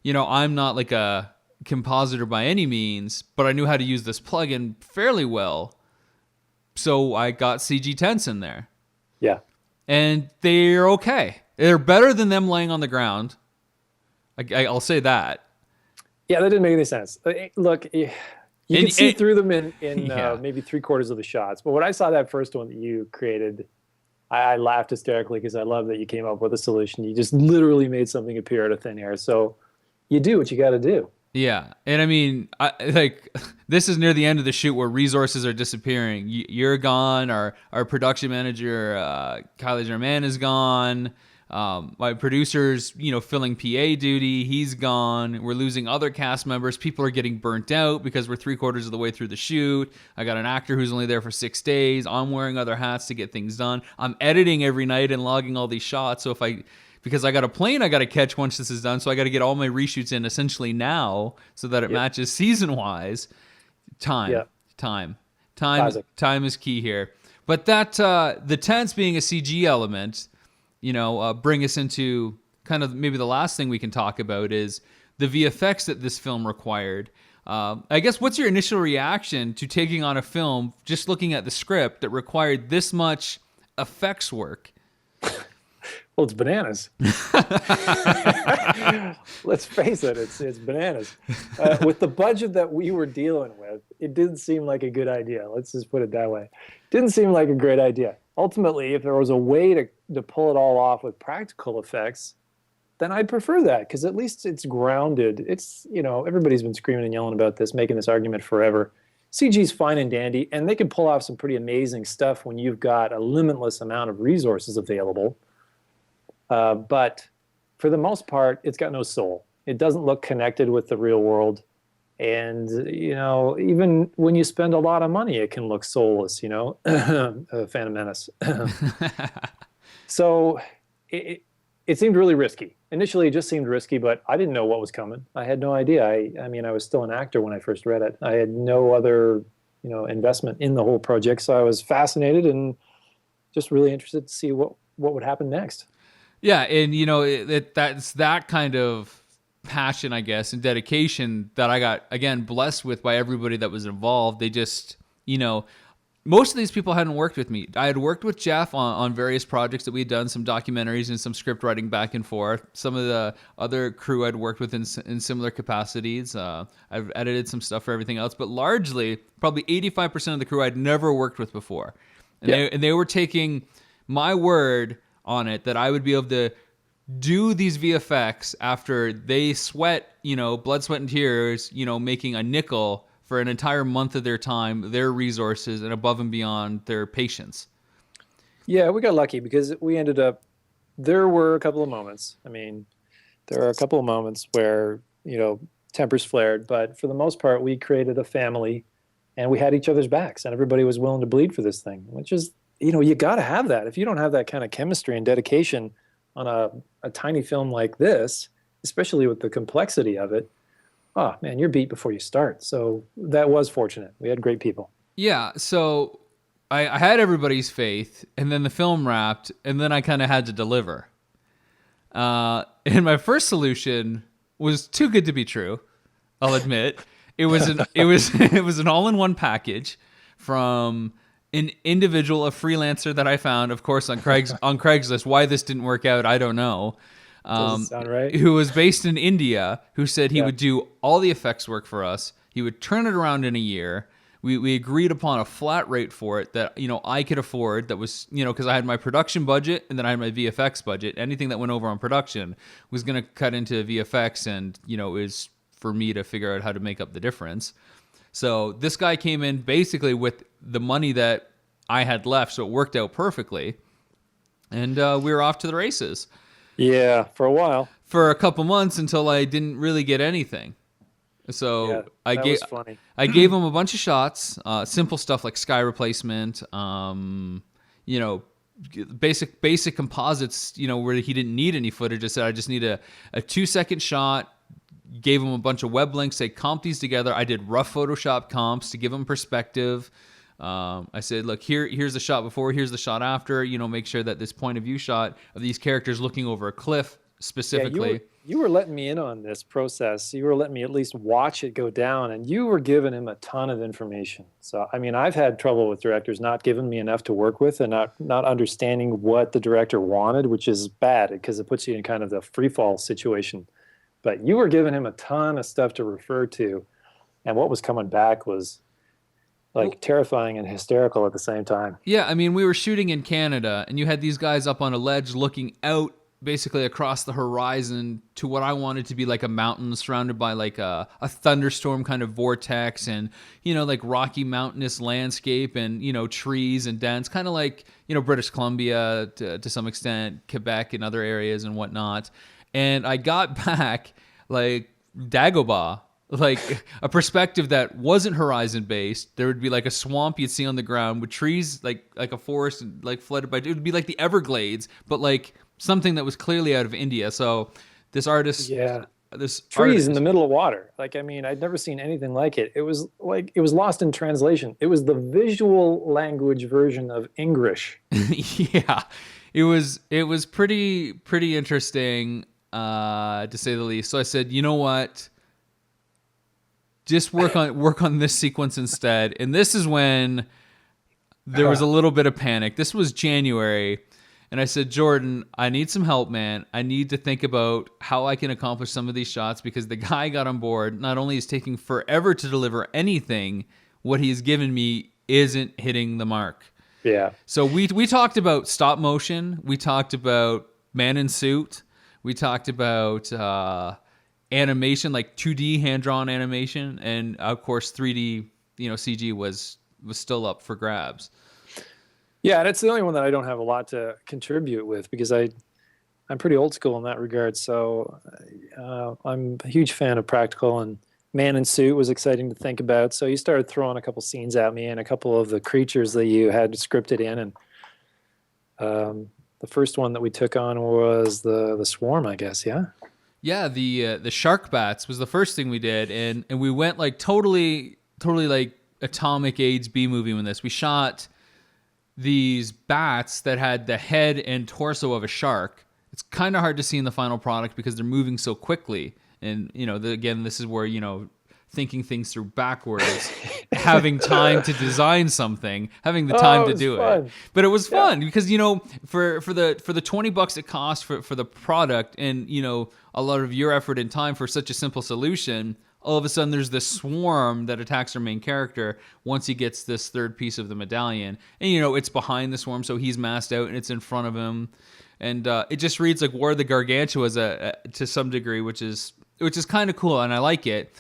I'm not like a compositor by any means, but I knew how to use this plugin fairly well. So I got CG tents in there. Yeah. And they're okay. They're better than them laying on the ground. I'll say that. Yeah, that didn't make any sense. Look, you can see through them in Yeah. maybe 3/4 of the shots. But when I saw that first one that you created, I laughed hysterically because I love that you came up with a solution. You just literally made something appear out of thin air. So you do what you got to do. Yeah, and I mean, this is near the end of the shoot where resources are disappearing. You're gone. Our production manager, Kylie Germain, is gone. My producer's, filling PA duty. He's gone. We're losing other cast members. People are getting burnt out because we're 3/4 of the way through the shoot. I got an actor who's only there for 6 days. I'm wearing other hats to get things done. I'm editing every night and logging all these shots. So because I got a plane I got to catch once this is done, so I got to get all my reshoots in essentially now so that it matches season-wise. Time Classic. Time is key here. But that the tents being a CG element, bring us into kind of maybe the last thing we can talk about is the VFX that this film required. I guess what's your initial reaction to taking on a film, just looking at the script, that required this much effects work? Well, it's bananas. Let's face it, it's bananas. With the budget that we were dealing with, it didn't seem like a good idea. Let's just put it that way. Didn't seem like a great idea. Ultimately, if there was a way to pull it all off with practical effects, then I'd prefer that because at least it's grounded. It's, everybody's been screaming and yelling about this, making this argument forever. CG's fine and dandy, and they can pull off some pretty amazing stuff when you've got a limitless amount of resources available. But for the most part, it's got no soul. It doesn't look connected with the real world. And, even when you spend a lot of money, it can look soulless, Phantom Menace. So it seemed really risky. Initially, it just seemed risky, but I didn't know what was coming. I had no idea. I mean, I was still an actor when I first read it. I had no other, investment in the whole project. So I was fascinated and just really interested to see what would happen next. Yeah, and that's that kind of passion, I guess, and dedication that I got, again, blessed with by everybody that was involved. They just, most of these people hadn't worked with me. I had worked with Jeff on various projects that we had done, some documentaries and some script writing back and forth. Some of the other crew I'd worked with in similar capacities. I've edited some stuff for everything else, but largely, probably 85% of the crew I'd never worked with before. And they were taking my word on it that I would be able to do these VFX after they sweat, blood, sweat, and tears, making a nickel for an entire month of their time, their resources, and above and beyond their patience. Yeah, we got lucky because we ended up, there were a couple of moments. I mean, there are a couple of moments where, tempers flared, but for the most part, we created a family and we had each other's backs and everybody was willing to bleed for this thing, which is, you got to have that. If you don't have that kind of chemistry and dedication on a tiny film like this, especially with the complexity of it, oh man, you're beat before you start. So that was fortunate. We had great people. Yeah, so I had everybody's faith, and then the film wrapped, and then I kind of had to deliver. And my first solution was too good to be true. I'll admit it was an all-in-one package from an individual, a freelancer that I found, of course, on Craigslist. Why this didn't work out, I don't know. Doesn't sound right. Who was based in India, who said he Yeah. would do all the effects work for us. He would turn it around in a year. We agreed upon a flat rate for it that, I could afford. That was, because I had my production budget and then I had my VFX budget. Anything that went over on production was going to cut into VFX, and, it was for me to figure out how to make up the difference. So this guy came in basically with the money that I had left, so it worked out perfectly. And we were off to the races. Yeah, for a while. For a couple months until I didn't really get anything. So Yeah, that was funny. I gave him a bunch of shots, simple stuff like sky replacement, basic composites, where he didn't need any footage. I said, I just need a 2-second shot. Gave him a bunch of web links, say comp these together. I did rough Photoshop comps to give him perspective. I said, look, here's the shot before, here's the shot after. Make sure that this point of view shot of these characters looking over a cliff specifically. Yeah, you were letting me in on this process. You were letting me at least watch it go down, and you were giving him a ton of information. So, I mean, I've had trouble with directors not giving me enough to work with and not understanding what the director wanted, which is bad because it puts you in kind of the free fall situation. But you were giving him a ton of stuff to refer to, and what was coming back was like terrifying and hysterical at the same time. Yeah, I mean, we were shooting in Canada, and you had these guys up on a ledge looking out basically across the horizon to what I wanted to be like a mountain surrounded by like a thunderstorm kind of vortex, and, like rocky mountainous landscape and, trees and dents, kind of like, British Columbia to some extent, Quebec and other areas and whatnot. And I got back like Dagobah, like a perspective that wasn't horizon based. There would be like a swamp you'd see on the ground with trees, like a forest, like flooded by. It would be like the Everglades, but like something that was clearly out of India. So this artist, this trees artist, in the middle of water. Like, I mean, I'd never seen anything like it. It was like it was lost in translation. It was the visual language version of English. Yeah, it was pretty interesting, to say the least. So I said, you know what? Just work on this sequence instead. And this is when there was a little bit of panic. This was January. And I said, Jordan, I need some help, man. I need to think about how I can accomplish some of these shots, because the guy got on board. Not only is taking forever to deliver anything, what he's given me isn't hitting the mark. Yeah. So we talked about stop motion. We talked about man in suit. We talked about animation, like 2D hand-drawn animation, and of course 3D, CG was still up for grabs. Yeah, and it's the only one that I don't have a lot to contribute with, because I'm pretty old school in that regard. So I'm a huge fan of practical, and man in suit was exciting to think about. So you started throwing a couple scenes at me and a couple of the creatures that you had scripted in, and the first one that we took on was the swarm, I guess. Yeah. Yeah, the shark bats was the first thing we did, and we went like totally like atomic age B movie with this. We shot these bats that had the head and torso of a shark. It's kind of hard to see in the final product because they're moving so quickly, and again, this is where thinking things through backwards, having time to design something, having the time to do it. But it was fun because for the $20 it cost for the product, and a lot of your effort and time for such a simple solution, all of a sudden there's this swarm that attacks our main character once he gets this third piece of the medallion, and it's behind the swarm, so he's masked out and it's in front of him, and it just reads like War of the Gargantuas to some degree, which is kind of cool, and I like it.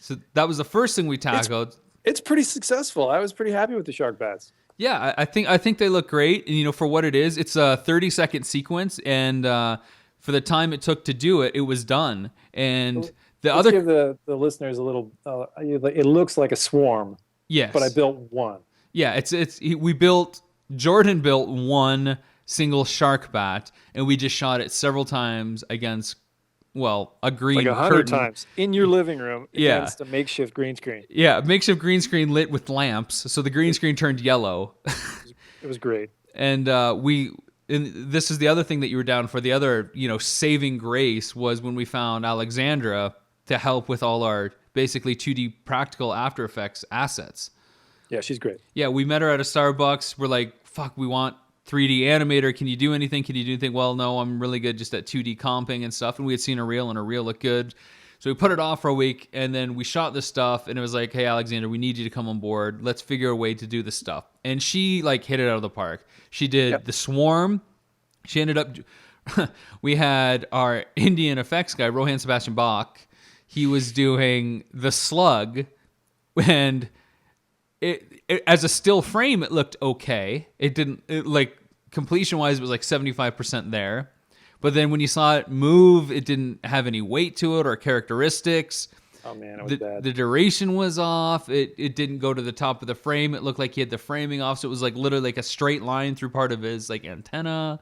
So that was the first thing we tackled. It's pretty successful. I was pretty happy with the shark bats. Yeah, I think they look great. And for what it is, it's a 30-second sequence, and for the time it took to do it, it was done. And Let's give the listeners a little. It looks like a swarm. Yes, but I built one. Yeah, Jordan built one single shark bat, and we just shot it several times against. Well, a green like 100 curtain. times in your living room against a makeshift green screen. Yeah, makeshift green screen lit with lamps, so the green screen turned yellow. It was great. And and this is the other thing that you were down for. The other, saving grace was when we found Alexandra to help with all our basically 2D practical After Effects assets. Yeah, she's great. Yeah, we met her at a Starbucks. We're like, fuck, we want 3D animator. Can you do anything? Can you do anything? Well, no, I'm really good just at 2D comping and stuff. And we had seen her reel, and her reel looked good. So we put it off for a week, and then we shot this stuff, and it was like, hey, Alexander, we need you to come on board. Let's figure a way to do this stuff. And she, hit it out of the park. She did The Swarm. She ended up... we had our Indian effects guy, Rohan Sebastian Bach. He was doing The Slug, and... It, as a still frame, it looked okay. It didn't, completion wise, it was like 75% there. But then when you saw it move, it didn't have any weight to it or characteristics. Oh man, it was bad. The duration was off. It didn't go to the top of the frame. It looked like he had the framing off. So it was literally like a straight line through part of his antenna.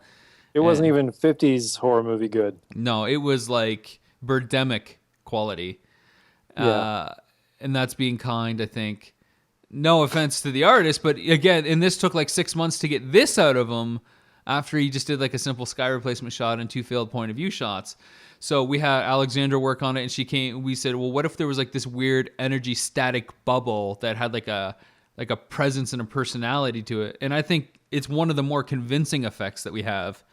It wasn't even 50s horror movie good. No, it was like Birdemic quality. Yeah. And that's being kind, I think. No offense to the artist, but again, and this took 6 months to get this out of him after he just did a simple sky replacement shot and 2 failed point of view shots. So we had Alexandra work on it, and we said, well, what if there was this weird energy static bubble that had a presence and a personality to it? And I think it's one of the more convincing effects that we have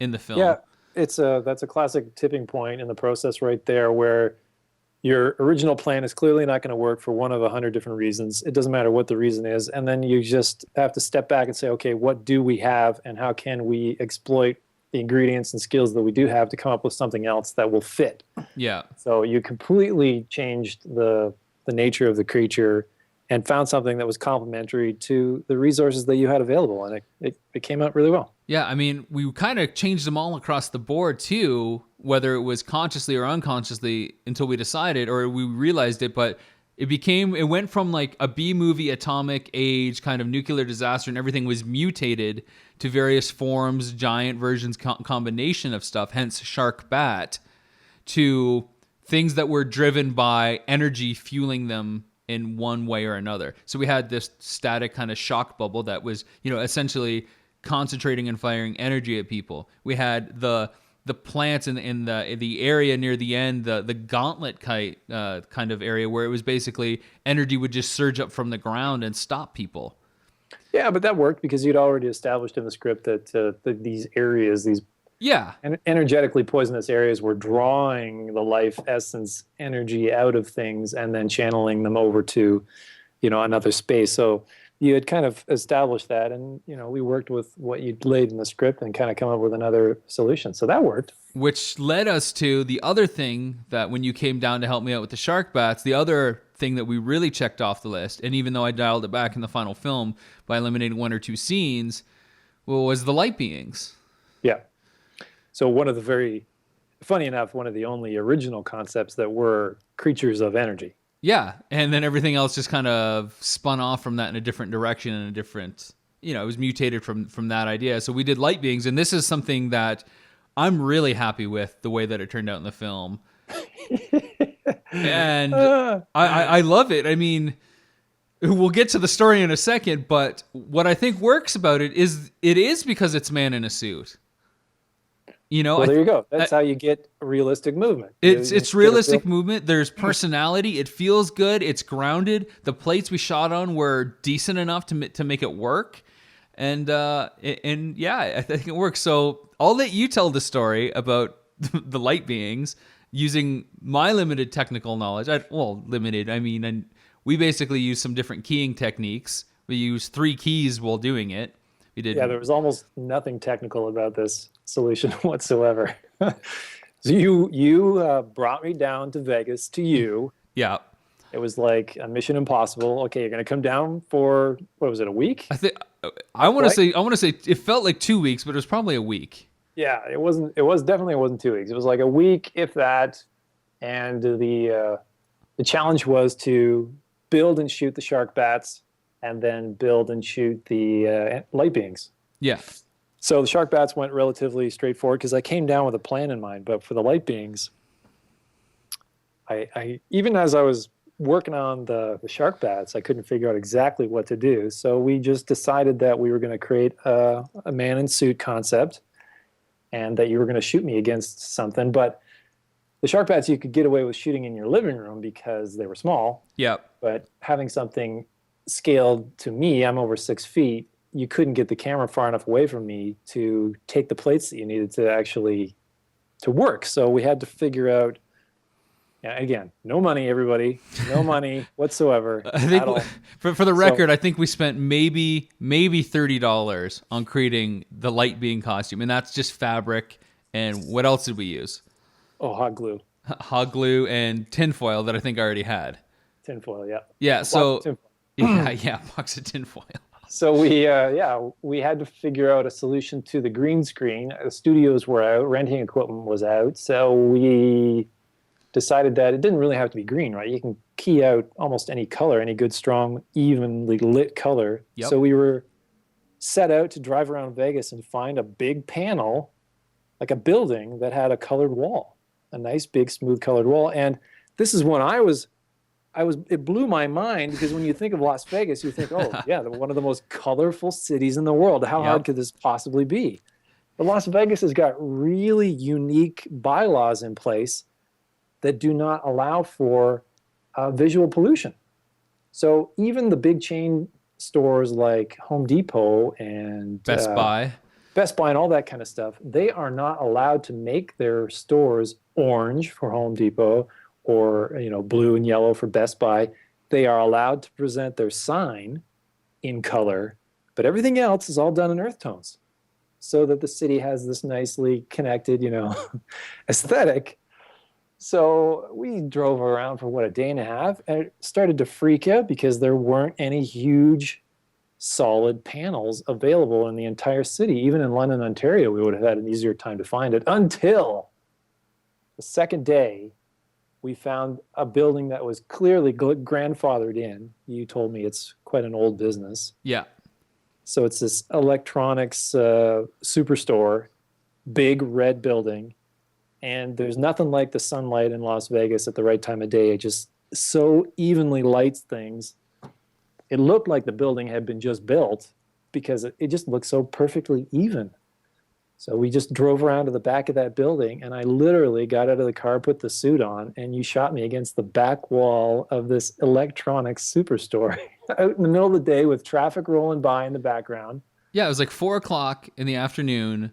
in the film. Yeah, that's a classic tipping point in the process right there, where your original plan is clearly not going to work for one of 100 different reasons. It doesn't matter what the reason is. And then you just have to step back and say, okay, what do we have, and how can we exploit the ingredients and skills that we do have to come up with something else that will fit? Yeah. So you completely changed the nature of the creature and found something that was complementary to the resources that you had available. And it came out really well. Yeah, I mean, we kind of changed them all across the board too, whether it was consciously or unconsciously, until we decided or we realized it. But it went from a B-movie atomic age kind of nuclear disaster, and everything was mutated to various forms, giant versions, combination of stuff, hence Shark Bat, to things that were driven by energy fueling them in one way or another. So we had this static kind of shock bubble that was, essentially concentrating and firing energy at people. We had the plants in the area near the end, the gauntlet kite kind of area, where it was basically energy would just surge up from the ground and stop people. Yeah, but that worked because you'd already established in the script that these areas, these energetically poisonous areas, were drawing the life essence energy out of things and then channeling them over to, another space. So you had kind of established that, and we worked with what you'd laid in the script and kind of come up with another solution. So that worked. Which led us to the other thing that when you came down to help me out with the shark bats, the other thing that we really checked off the list, and even though I dialed it back in the final film by eliminating 1 or 2 scenes, was the light beings. Yeah. So one of the only original concepts that were creatures of energy. Yeah, and then everything else just kind of spun off from that in a different direction and a different, it was mutated from that idea. So we did light beings, and this is something that I'm really happy with the way that it turned out in the film. And I love it. I mean, we'll get to the story in a second, but what I think works about it is because it's man in a suit. Well, there you go. That's how you get realistic movement. It's realistic movement. There's personality. It feels good. It's grounded. The plates we shot on were decent enough to make it work, and yeah, I think it works. So I'll let you tell the story about the light beings using my limited technical knowledge. Limited. I mean, and we basically used some different keying techniques. We used 3 keys while doing it. We did. Yeah, there was almost nothing technical about this solution whatsoever. So you brought me down to Vegas to you. Yeah. It was like a Mission Impossible. Okay, you're gonna come down for, what was it, a week? I want to say it felt like 2 weeks, but it was probably a week. Yeah, it wasn't 2 weeks. It was like a week, if that. And the challenge was to build and shoot the shark bats, and then build and shoot the light beings. Yeah. So the shark bats went relatively straightforward because I came down with a plan in mind. But for the light beings, I even as I was working on the shark bats, I couldn't figure out exactly what to do. So we just decided that we were going to create a man in suit concept, and that you were going to shoot me against something. But the shark bats you could get away with shooting in your living room because they were small. Yep. But having something scaled to me, I'm over 6 feet, you couldn't get the camera far enough away from me to take the plates that you needed to actually to work. So we had to figure out, again, no money, everybody, no money whatsoever I think at all. for the record, I think we spent maybe $30 on creating the light being costume, and that's just fabric. And what else did we use? Oh, hot glue. Hot glue and tinfoil that I think I already had. Tinfoil, yeah. Yeah, so box of tinfoil. So we had to figure out a solution to the green screen. The studios were out, renting equipment was out, so we decided that it didn't really have to be green, right? You can key out almost any color, any good, strong, evenly lit color. Yep. So we were set out to drive around Vegas and find a big panel, like a building that had a colored wall, a nice, big, smooth colored wall. And this is when it blew my mind, because when you think of Las Vegas, you think, oh, yeah, one of the most colorful cities in the world. How hard could this possibly be? But Las Vegas has got really unique bylaws in place that do not allow for visual pollution. So even the big chain stores like Home Depot and Best Buy and all that kind of stuff, they are not allowed to make their stores orange for Home Depot or blue and yellow for Best Buy. They are allowed to present their sign in color, but everything else is all done in earth tones, so that the city has this nicely connected, aesthetic. So we drove around for a day and a half, and it started to freak out because there weren't any huge solid panels available in the entire city. Even in London, Ontario, we would have had an easier time to find it, until the second day we found a building that was clearly grandfathered in. You told me it's quite an old business. Yeah. So it's this electronics superstore, big red building. And there's nothing like the sunlight in Las Vegas at the right time of day. It just so evenly lights things. It looked like the building had been just built, because it just looked so perfectly even. So we just drove around to the back of that building, and I literally got out of the car, put the suit on, and you shot me against the back wall of this electronics superstore out in the middle of the day with traffic rolling by in the background. Yeah, it was like 4:00 in the afternoon.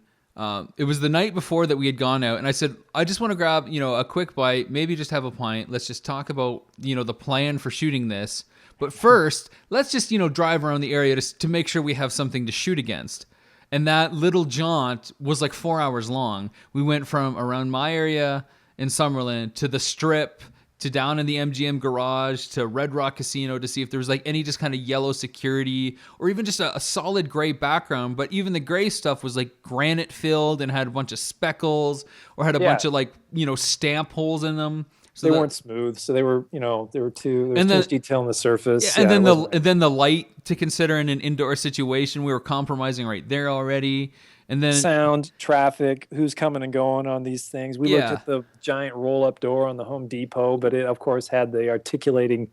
It was the night before that we had gone out, and I said, I just want to grab, a quick bite, maybe just have a pint. Let's just talk about, the plan for shooting this. But first, let's just, drive around the area to make sure we have something to shoot against. And that little jaunt was like 4 hours long. We went from around my area in Summerlin to the Strip, to down in the MGM garage, to Red Rock Casino, to see if there was like any just kind of yellow security, or even just a solid gray background. But even the gray stuff was like granite filled and had a bunch of speckles, or had a bunch of like, stamp holes in them. So they weren't smooth, so they were, there was too much detail on the surface. Yeah, and then the light to consider in an indoor situation, we were compromising right there already. And then sound, traffic, who's coming and going on these things. We looked at the giant roll-up door on the Home Depot, but it, of course, had the articulating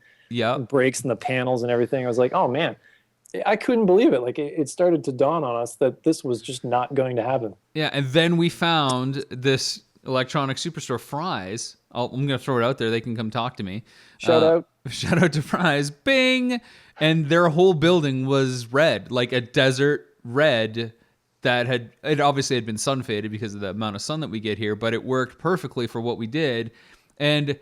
brakes and the panels and everything. I was like, oh, man, I couldn't believe it. Like, it started to dawn on us that this was just not going to happen. Yeah, and then we found this electronic superstore, Fry's. I'm going to throw it out there. They can come talk to me. Shout out. Shout out to Fry's. Bing! And their whole building was red, like a desert red that it obviously had been sun faded because of the amount of sun that we get here, but it worked perfectly for what we did. But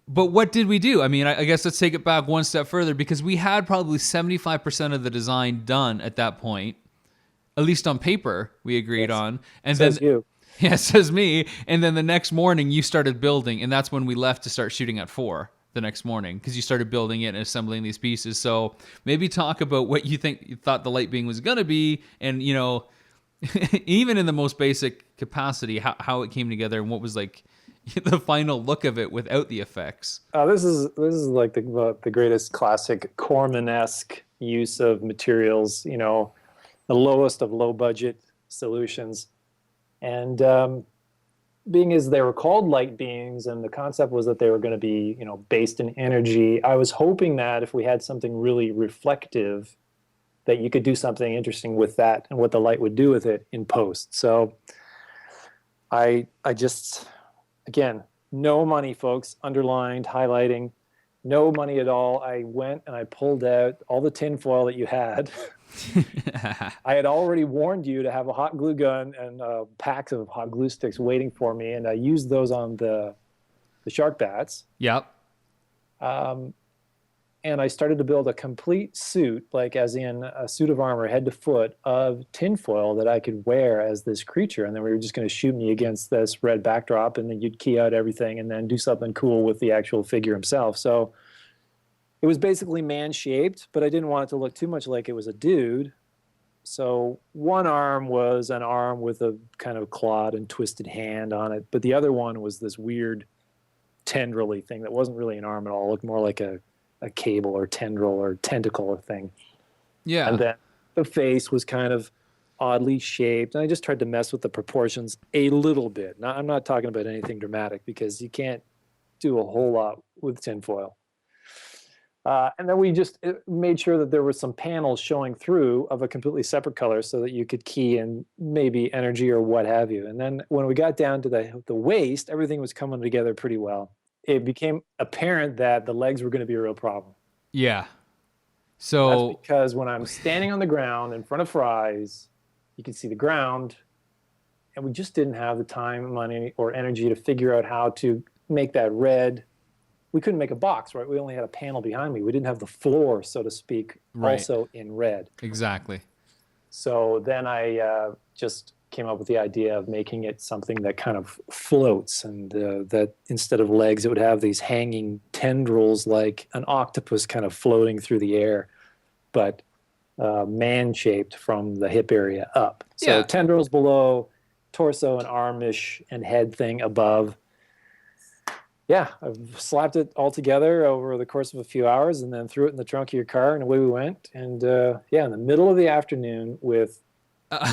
what did we do? I mean, I guess let's take it back one step further, because we had probably 75% of the design done at that point, at least on paper, we agreed on. And says then you. Yeah, it says me. And then the next morning you started building, and that's when we left to start shooting at 4 the next morning, because you started building it and assembling these pieces. So maybe talk about what you thought the light being was going to be, and even in the most basic capacity, how it came together, and what was like the final look of it without the effects. This is like the greatest classic Corman-esque use of materials, the lowest of low budget solutions. And being as they were called light beings, and the concept was that they were going to be, based in energy, I was hoping that if we had something really reflective, that you could do something interesting with that and what the light would do with it in post. So I just, again, no money, folks, underlined, highlighting, no money at all. I went and I pulled out all the tinfoil that you had. I had already warned you to have a hot glue gun and packs of hot glue sticks waiting for me, and I used those on the shark bats. Yep. And I started to build a complete suit, like as in a suit of armor, head to foot, of tinfoil that I could wear as this creature. And then we were just going to shoot me against this red backdrop, and then you'd key out everything and then do something cool with the actual figure himself. So it was basically man-shaped, but I didn't want it to look too much like it was a dude. So one arm was an arm with a kind of clawed and twisted hand on it, but the other one was this weird tendrily thing that wasn't really an arm at all. It looked more like a cable or tendril or tentacle or thing. Yeah. And then the face was kind of oddly shaped. And I just tried to mess with the proportions a little bit. Now, I'm not talking about anything dramatic because you can't do a whole lot with tinfoil. And then we just made sure that there were some panels showing through of a completely separate color so that you could key in maybe energy or what have you. And then when we got down to the waist, everything was coming together pretty well. It became apparent that the legs were going to be a real problem. Yeah. So that's because when I'm standing on the ground in front of Fry's, you can see the ground, and we just didn't have the time, money, or energy to figure out how to make that red. We couldn't make a box, right? We only had a panel behind me. We didn't have the floor, so to speak, also in red. Exactly. So then I just came up with the idea of making it something that kind of floats, and that instead of legs, it would have these hanging tendrils like an octopus kind of floating through the air, but man-shaped from the hip area up. So tendrils below, torso and armish and head thing above. Yeah, I've slapped it all together over the course of a few hours and then threw it in the trunk of your car, and away we went. And in the middle of the afternoon with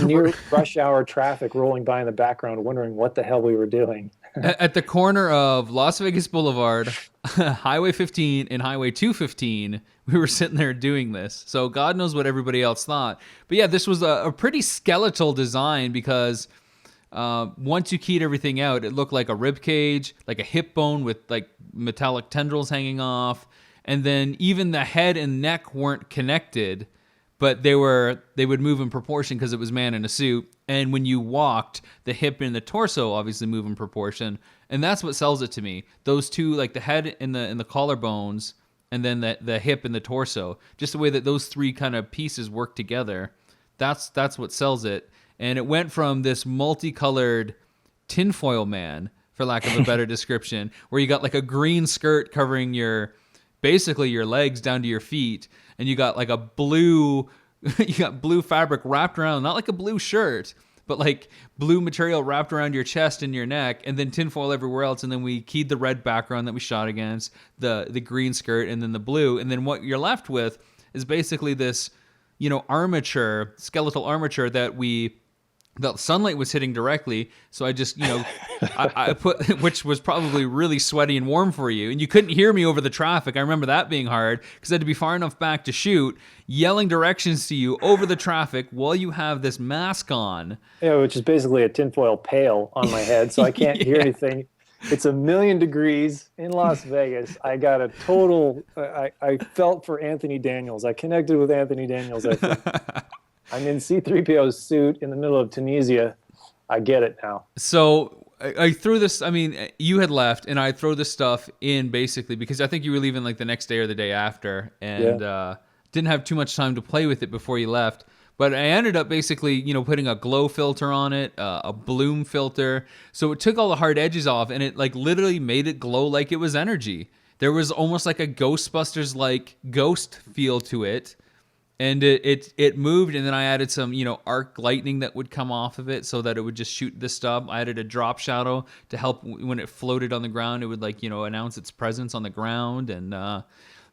near rush hour traffic rolling by in the background, wondering what the hell we were doing. At the corner of Las Vegas Boulevard, Highway 15 and Highway 215, we were sitting there doing this. So God knows what everybody else thought. But yeah, this was a pretty skeletal design because once you keyed everything out, it looked like a rib cage, like a hip bone with like metallic tendrils hanging off. And then even the head and neck weren't connected, but they would move in proportion because it was man in a suit. And when you walked, the hip and the torso obviously move in proportion. And that's what sells it to me. Those two, like the head and the collarbones, and then the hip and the torso, just the way that those three kind of pieces work together, that's what sells it. And it went from this multicolored tinfoil man, for lack of a better description, where you got like a green skirt covering basically your legs down to your feet, and you got like a blue fabric wrapped around, not like a blue shirt, but like blue material wrapped around your chest and your neck, and then tinfoil everywhere else. And then we keyed the red background that we shot against, the green skirt, and then the blue. And then what you're left with is basically this, armature, skeletal armature that the sunlight was hitting directly, so I just, I put, which was probably really sweaty and warm for you, and you couldn't hear me over the traffic. I remember that being hard, because I had to be far enough back to shoot, yelling directions to you over the traffic while you have this mask on. Yeah, which is basically a tinfoil pail on my head, so I can't hear anything. It's 1,000,000 degrees in Las Vegas. I got a total, I felt for Anthony Daniels. I connected with Anthony Daniels, I think. I'm in C-3PO's suit in the middle of Tunisia. I get it now. So I threw this, you had left, and I throw this stuff in basically because I think you were leaving like the next day or the day after, and didn't have too much time to play with it before you left. But I ended up basically, putting a glow filter on it, a bloom filter. So it took all the hard edges off, and it like literally made it glow like it was energy. There was almost like a Ghostbusters-like ghost feel to it. And it moved, and then I added some, arc lightning that would come off of it so that it would just shoot the stub. I added a drop shadow to help when it floated on the ground. It would announce its presence on the ground. And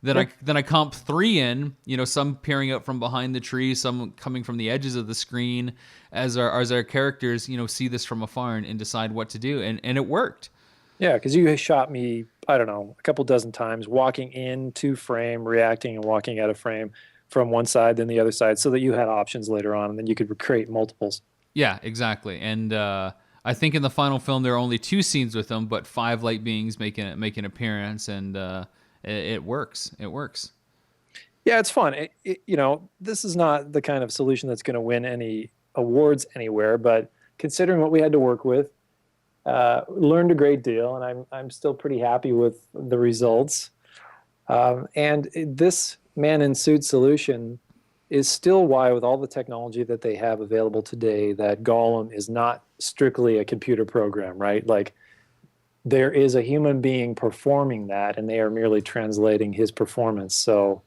Then I comp 3 in, some peering out from behind the tree, some coming from the edges of the screen as our characters, see this from afar and decide what to do. And it worked. Yeah, because you shot me, I don't know, a couple dozen times, walking into frame, reacting, and walking out of frame from one side, then the other side, so that you had options later on, and then you could create multiples. Yeah, exactly. And I think in the final film there are only 2 scenes with them, but 5 light beings make an appearance, and it works. It works. Yeah, it's fun. This is not the kind of solution that's going to win any awards anywhere, but considering what we had to work with, learned a great deal, and I'm still pretty happy with the results. And this man in suit solution is still why, with all the technology that they have available today, that Gollum is not strictly a computer program, right? Like, there is a human being performing that, and they are merely translating his performance. So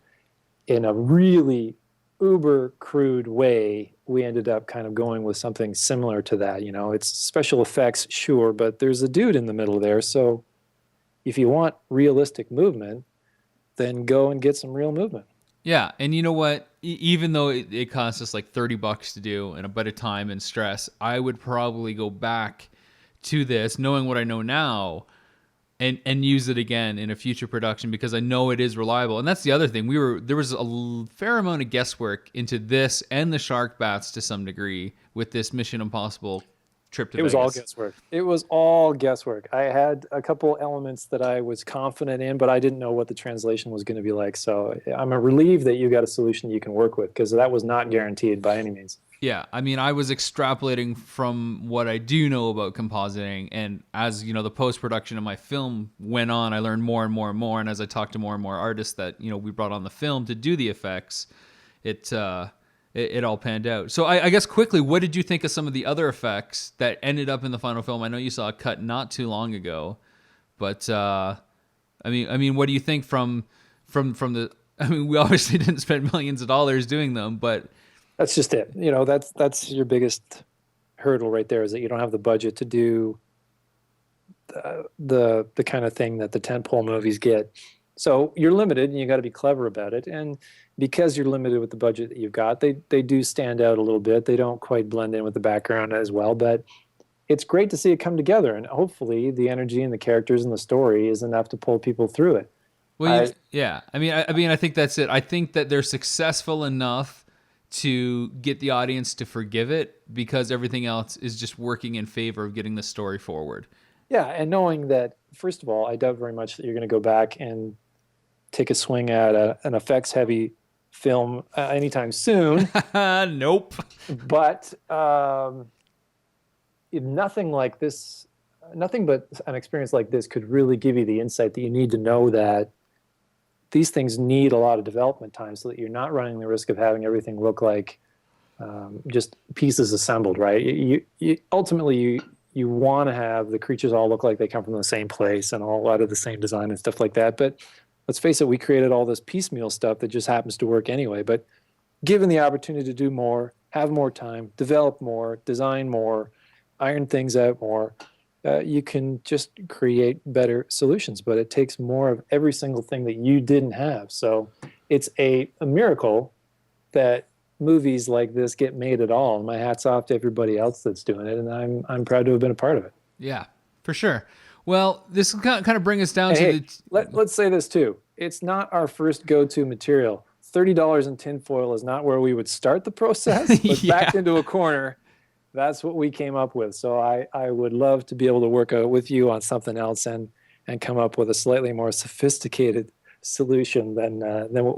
in a really uber crude way, we ended up kind of going with something similar to that. It's special effects, sure, but there's a dude in the middle there. So if you want realistic movement, then go and get some real movement. Yeah, and you know what? Even though it costs us like $30 to do and a bit of time and stress, I would probably go back to this, knowing what I know now, and use it again in a future production, because I know it is reliable. And that's the other thing. There was a fair amount of guesswork into this and the shark bats to some degree with this Mission Impossible trip to Vegas. It was all guesswork. It was all guesswork. I had a couple elements that I was confident in, but I didn't know what the translation was going to be like. So I'm relieved that you got a solution you can work with, because that was not guaranteed by any means. Yeah, I mean, I was extrapolating from what I do know about compositing, and as the post-production of my film went on, I learned more and more and more, and as I talked to more and more artists that we brought on the film to do the effects, it all panned out. So I guess quickly, what did you think of some of the other effects that ended up in the final film? I know you saw a cut not too long ago, but I mean, what do you think from the? I mean, we obviously didn't spend millions of dollars doing them, but that's just it. That's your biggest hurdle right there, is that you don't have the budget to do the kind of thing that the tentpole movies get. So you're limited, and you got to be clever about it. And because you're limited with the budget that you've got, they do stand out a little bit. They don't quite blend in with the background as well, but it's great to see it come together. And hopefully the energy and the characters and the story is enough to pull people through it. Well, yeah. I mean, I think that's it. I think that they're successful enough to get the audience to forgive it, because everything else is just working in favor of getting the story forward. Yeah, and knowing that, first of all, I doubt very much that you're going to go back and take a swing at an effects-heavy film anytime soon. Nope. But nothing like this, nothing but an experience like this could really give you the insight that you need to know that these things need a lot of development time, so that you're not running the risk of having everything look like just pieces assembled, right? Ultimately, you want to have the creatures all look like they come from the same place and all out of the same design and stuff like that. But let's face it, we created all this piecemeal stuff that just happens to work anyway. But given the opportunity to do more, have more time, develop more, design more, iron things out more, you can just create better solutions. But it takes more of every single thing that you didn't have. So it's a miracle that movies like this get made at all. My hat's off to everybody else that's doing it, and I'm proud to have been a part of it. Yeah, for sure. Well, this kind of bring us down to hey, let's say this too. It's not our first go-to material. $30 in tinfoil is not where we would start the process, but backed into a corner, that's what we came up with. So I would love to be able to work out with you on something else and come up with a slightly more sophisticated solution than what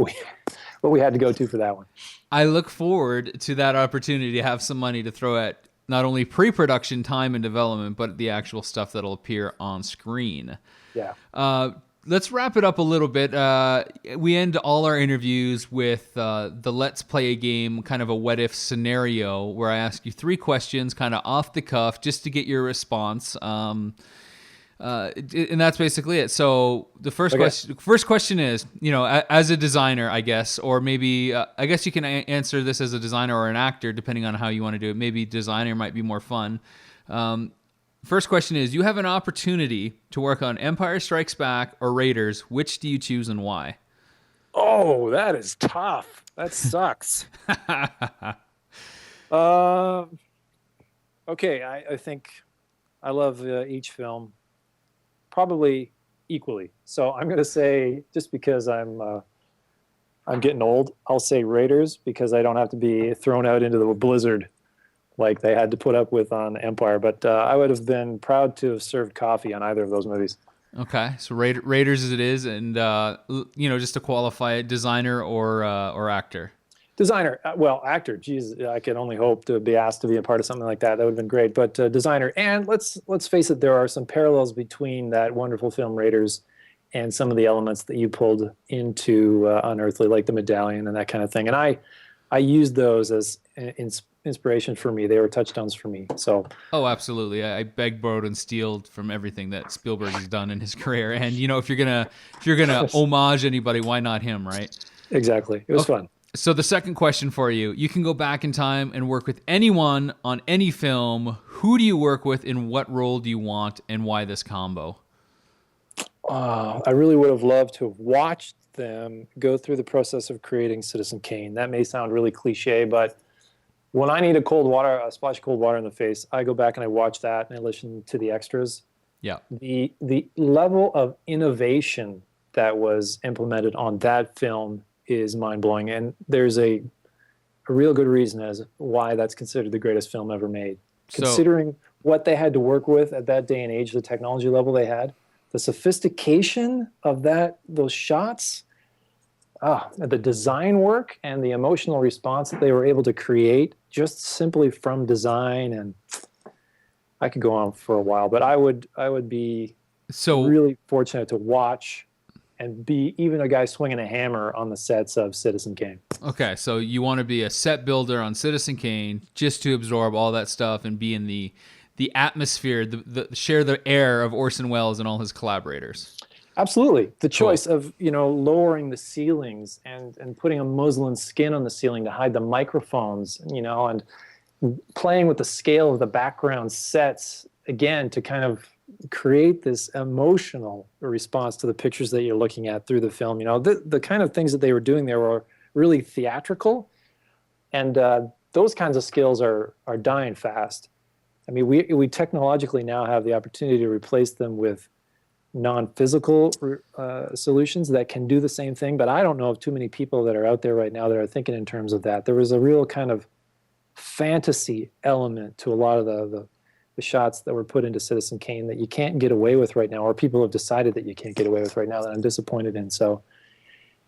we had to go to for that one. I look forward to that opportunity to have some money to throw at not only pre-production time and development, but the actual stuff that'll appear on screen. Yeah. Let's wrap it up a little bit. We end all our interviews with the let's play a game, kind of a what if scenario, where I ask you 3 questions kind of off the cuff just to get your response. And that's basically it. So the first question is, as a designer, I guess, or maybe I guess you can answer this as a designer or an actor, depending on how you want to do it. Maybe designer might be more fun. First question is, you have an opportunity to work on Empire Strikes Back or Raiders. Which do you choose and why? Oh, that is tough. That sucks. Uh, okay, I think I love each film probably equally. So I'm going to say, just because I'm getting old, I'll say Raiders because I don't have to be thrown out into the blizzard like they had to put up with on Empire. But I would have been proud to have served coffee on either of those movies. Okay, so Raiders as it is, and just to qualify it, designer or actor. Designer, well, actor. Geez, I could only hope to be asked to be a part of something like that. That would have been great. But designer, and let's face it, there are some parallels between that wonderful film Raiders and some of the elements that you pulled into Unearthly, like the medallion and that kind of thing. And I used those as inspiration for me. They were touchstones for me. So Oh, absolutely. I beg, borrowed, and stealed from everything that Spielberg has done in his career. And if you're gonna homage anybody, why not him, right? exactly, it was Okay. fun. So the second question for you: you can go back in time and work with anyone on any film. Who do you work with? In what role do you want, and why this combo? I really would have loved to have watched them go through the process of creating Citizen Kane. That may sound really cliche, but when I need a splash of cold water in the face, I go back and I watch that and I listen to the extras. Yeah. The level of innovation that was implemented on that film is mind blowing, and there's a real good reason as why that's considered the greatest film ever made. So Considering what they had to work with at that day and age, the technology level they had, the sophistication of those shots, the design work and the emotional response that they were able to create just simply from design, and I could go on for a while, but I would be so really fortunate to watch and be even a guy swinging a hammer on the sets of Citizen Kane. Okay, so you want to be a set builder on Citizen Kane just to absorb all that stuff and be in the atmosphere, the share the air of Orson Welles and all his collaborators. Absolutely. The Cool. choice of, lowering the ceilings and putting a muslin skin on the ceiling to hide the microphones, and playing with the scale of the background sets again to kind of create this emotional response to the pictures that you're looking at through the film. The kind of things that they were doing there were really theatrical, and those kinds of skills are dying fast. I mean, we technologically now have the opportunity to replace them with non-physical solutions that can do the same thing, but I don't know of too many people that are out there right now that are thinking in terms of that. There was a real kind of fantasy element to a lot of the shots that were put into Citizen Kane that you can't get away with right now, or people have decided that you can't get away with right now, that I'm disappointed in. So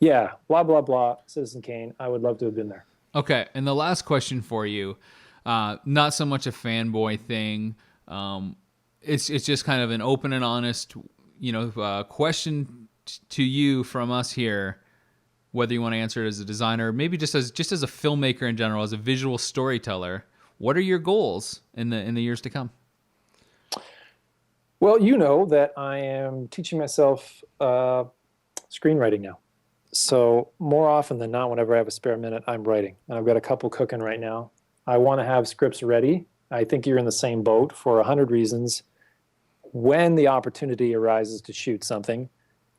yeah, blah blah blah, Citizen Kane, I would love to have been there. Okay, and the last question for you, not so much a fanboy thing. It's just kind of an open and honest, question to you from us here. Whether you want to answer it as a designer, maybe just as a filmmaker in general, as a visual storyteller, what are your goals in the years to come? Well, you know that I am teaching myself screenwriting now. So more often than not, whenever I have a spare minute, I'm writing, and I've got a couple cooking right now. I want to have scripts ready. I think you're in the same boat for 100 reasons. When the opportunity arises to shoot something,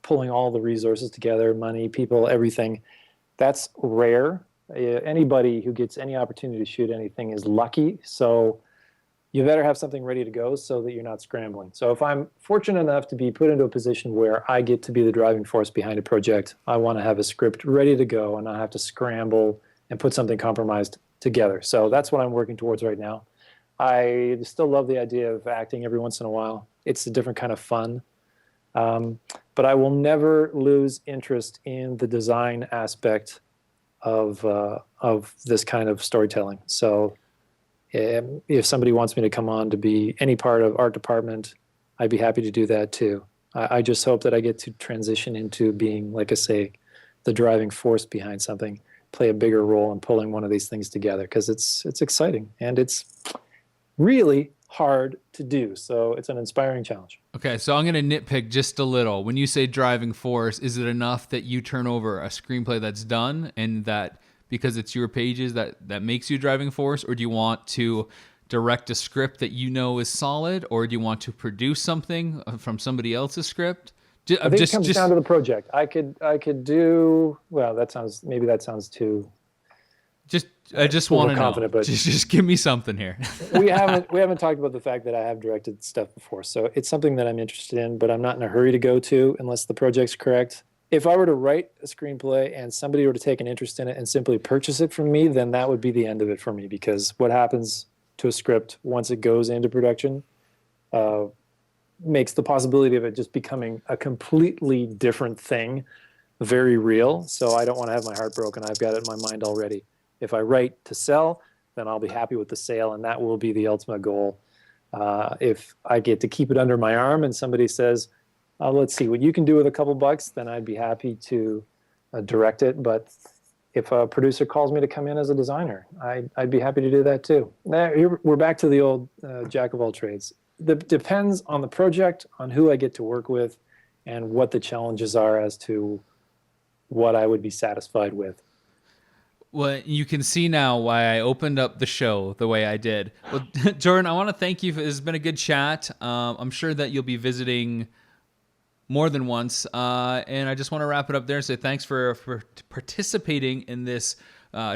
pulling all the resources together, money, people, everything, that's rare. Anybody who gets any opportunity to shoot anything is lucky. So you better have something ready to go so that you're not scrambling. So if I'm fortunate enough to be put into a position where I get to be the driving force behind a project, I want to have a script ready to go and not have to scramble and put something compromised together. So that's what I'm working towards right now. I still love the idea of acting every once in a while. It's a different kind of fun. But I will never lose interest in the design aspect of this kind of storytelling. So if somebody wants me to come on to be any part of art department, I'd be happy to do that too. I just hope that I get to transition into being, like I say, the driving force behind something, play a bigger role in pulling one of these things together, because it's exciting and it's really hard to do. So it's an inspiring challenge. Okay, so I'm going to nitpick just a little. When you say driving force, is it enough that you turn over a screenplay that's done and that because it's your pages that makes you driving force, or do you want to direct a script that you know is solid, or do you want to produce something from somebody else's script? I think it comes down to the project. I could do well. That sounds too. I just want to know. But just give me something here. we haven't talked about the fact that I have directed stuff before, so it's something that I'm interested in, but I'm not in a hurry to go to unless the project's correct. If I were to write a screenplay and somebody were to take an interest in it and simply purchase it from me, then that would be the end of it for me, because what happens to a script once it goes into production makes the possibility of it just becoming a completely different thing very real. So I don't want to have my heart broken. I've got it in my mind already. If I write to sell, then I'll be happy with the sale, and that will be the ultimate goal. If I get to keep it under my arm and somebody says, let's see what you can do with a couple bucks, then I'd be happy to direct it. But if a producer calls me to come in as a designer, I'd be happy to do that too. Here, we're back to the old jack of all trades. It depends on the project, on who I get to work with, and what the challenges are as to what I would be satisfied with. Well, you can see now why I opened up the show the way I did. Well, Jordan, I want to thank you. It's been a good chat. I'm sure that you'll be visiting more than once. And I just want to wrap it up there and say thanks for participating in this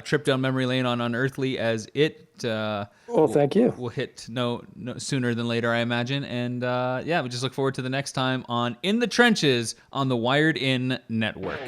trip down memory lane on Unearthly, as it thank you. Will hit no sooner than later, I imagine. And we just look forward to the next time on In the Trenches on the Wired In Network.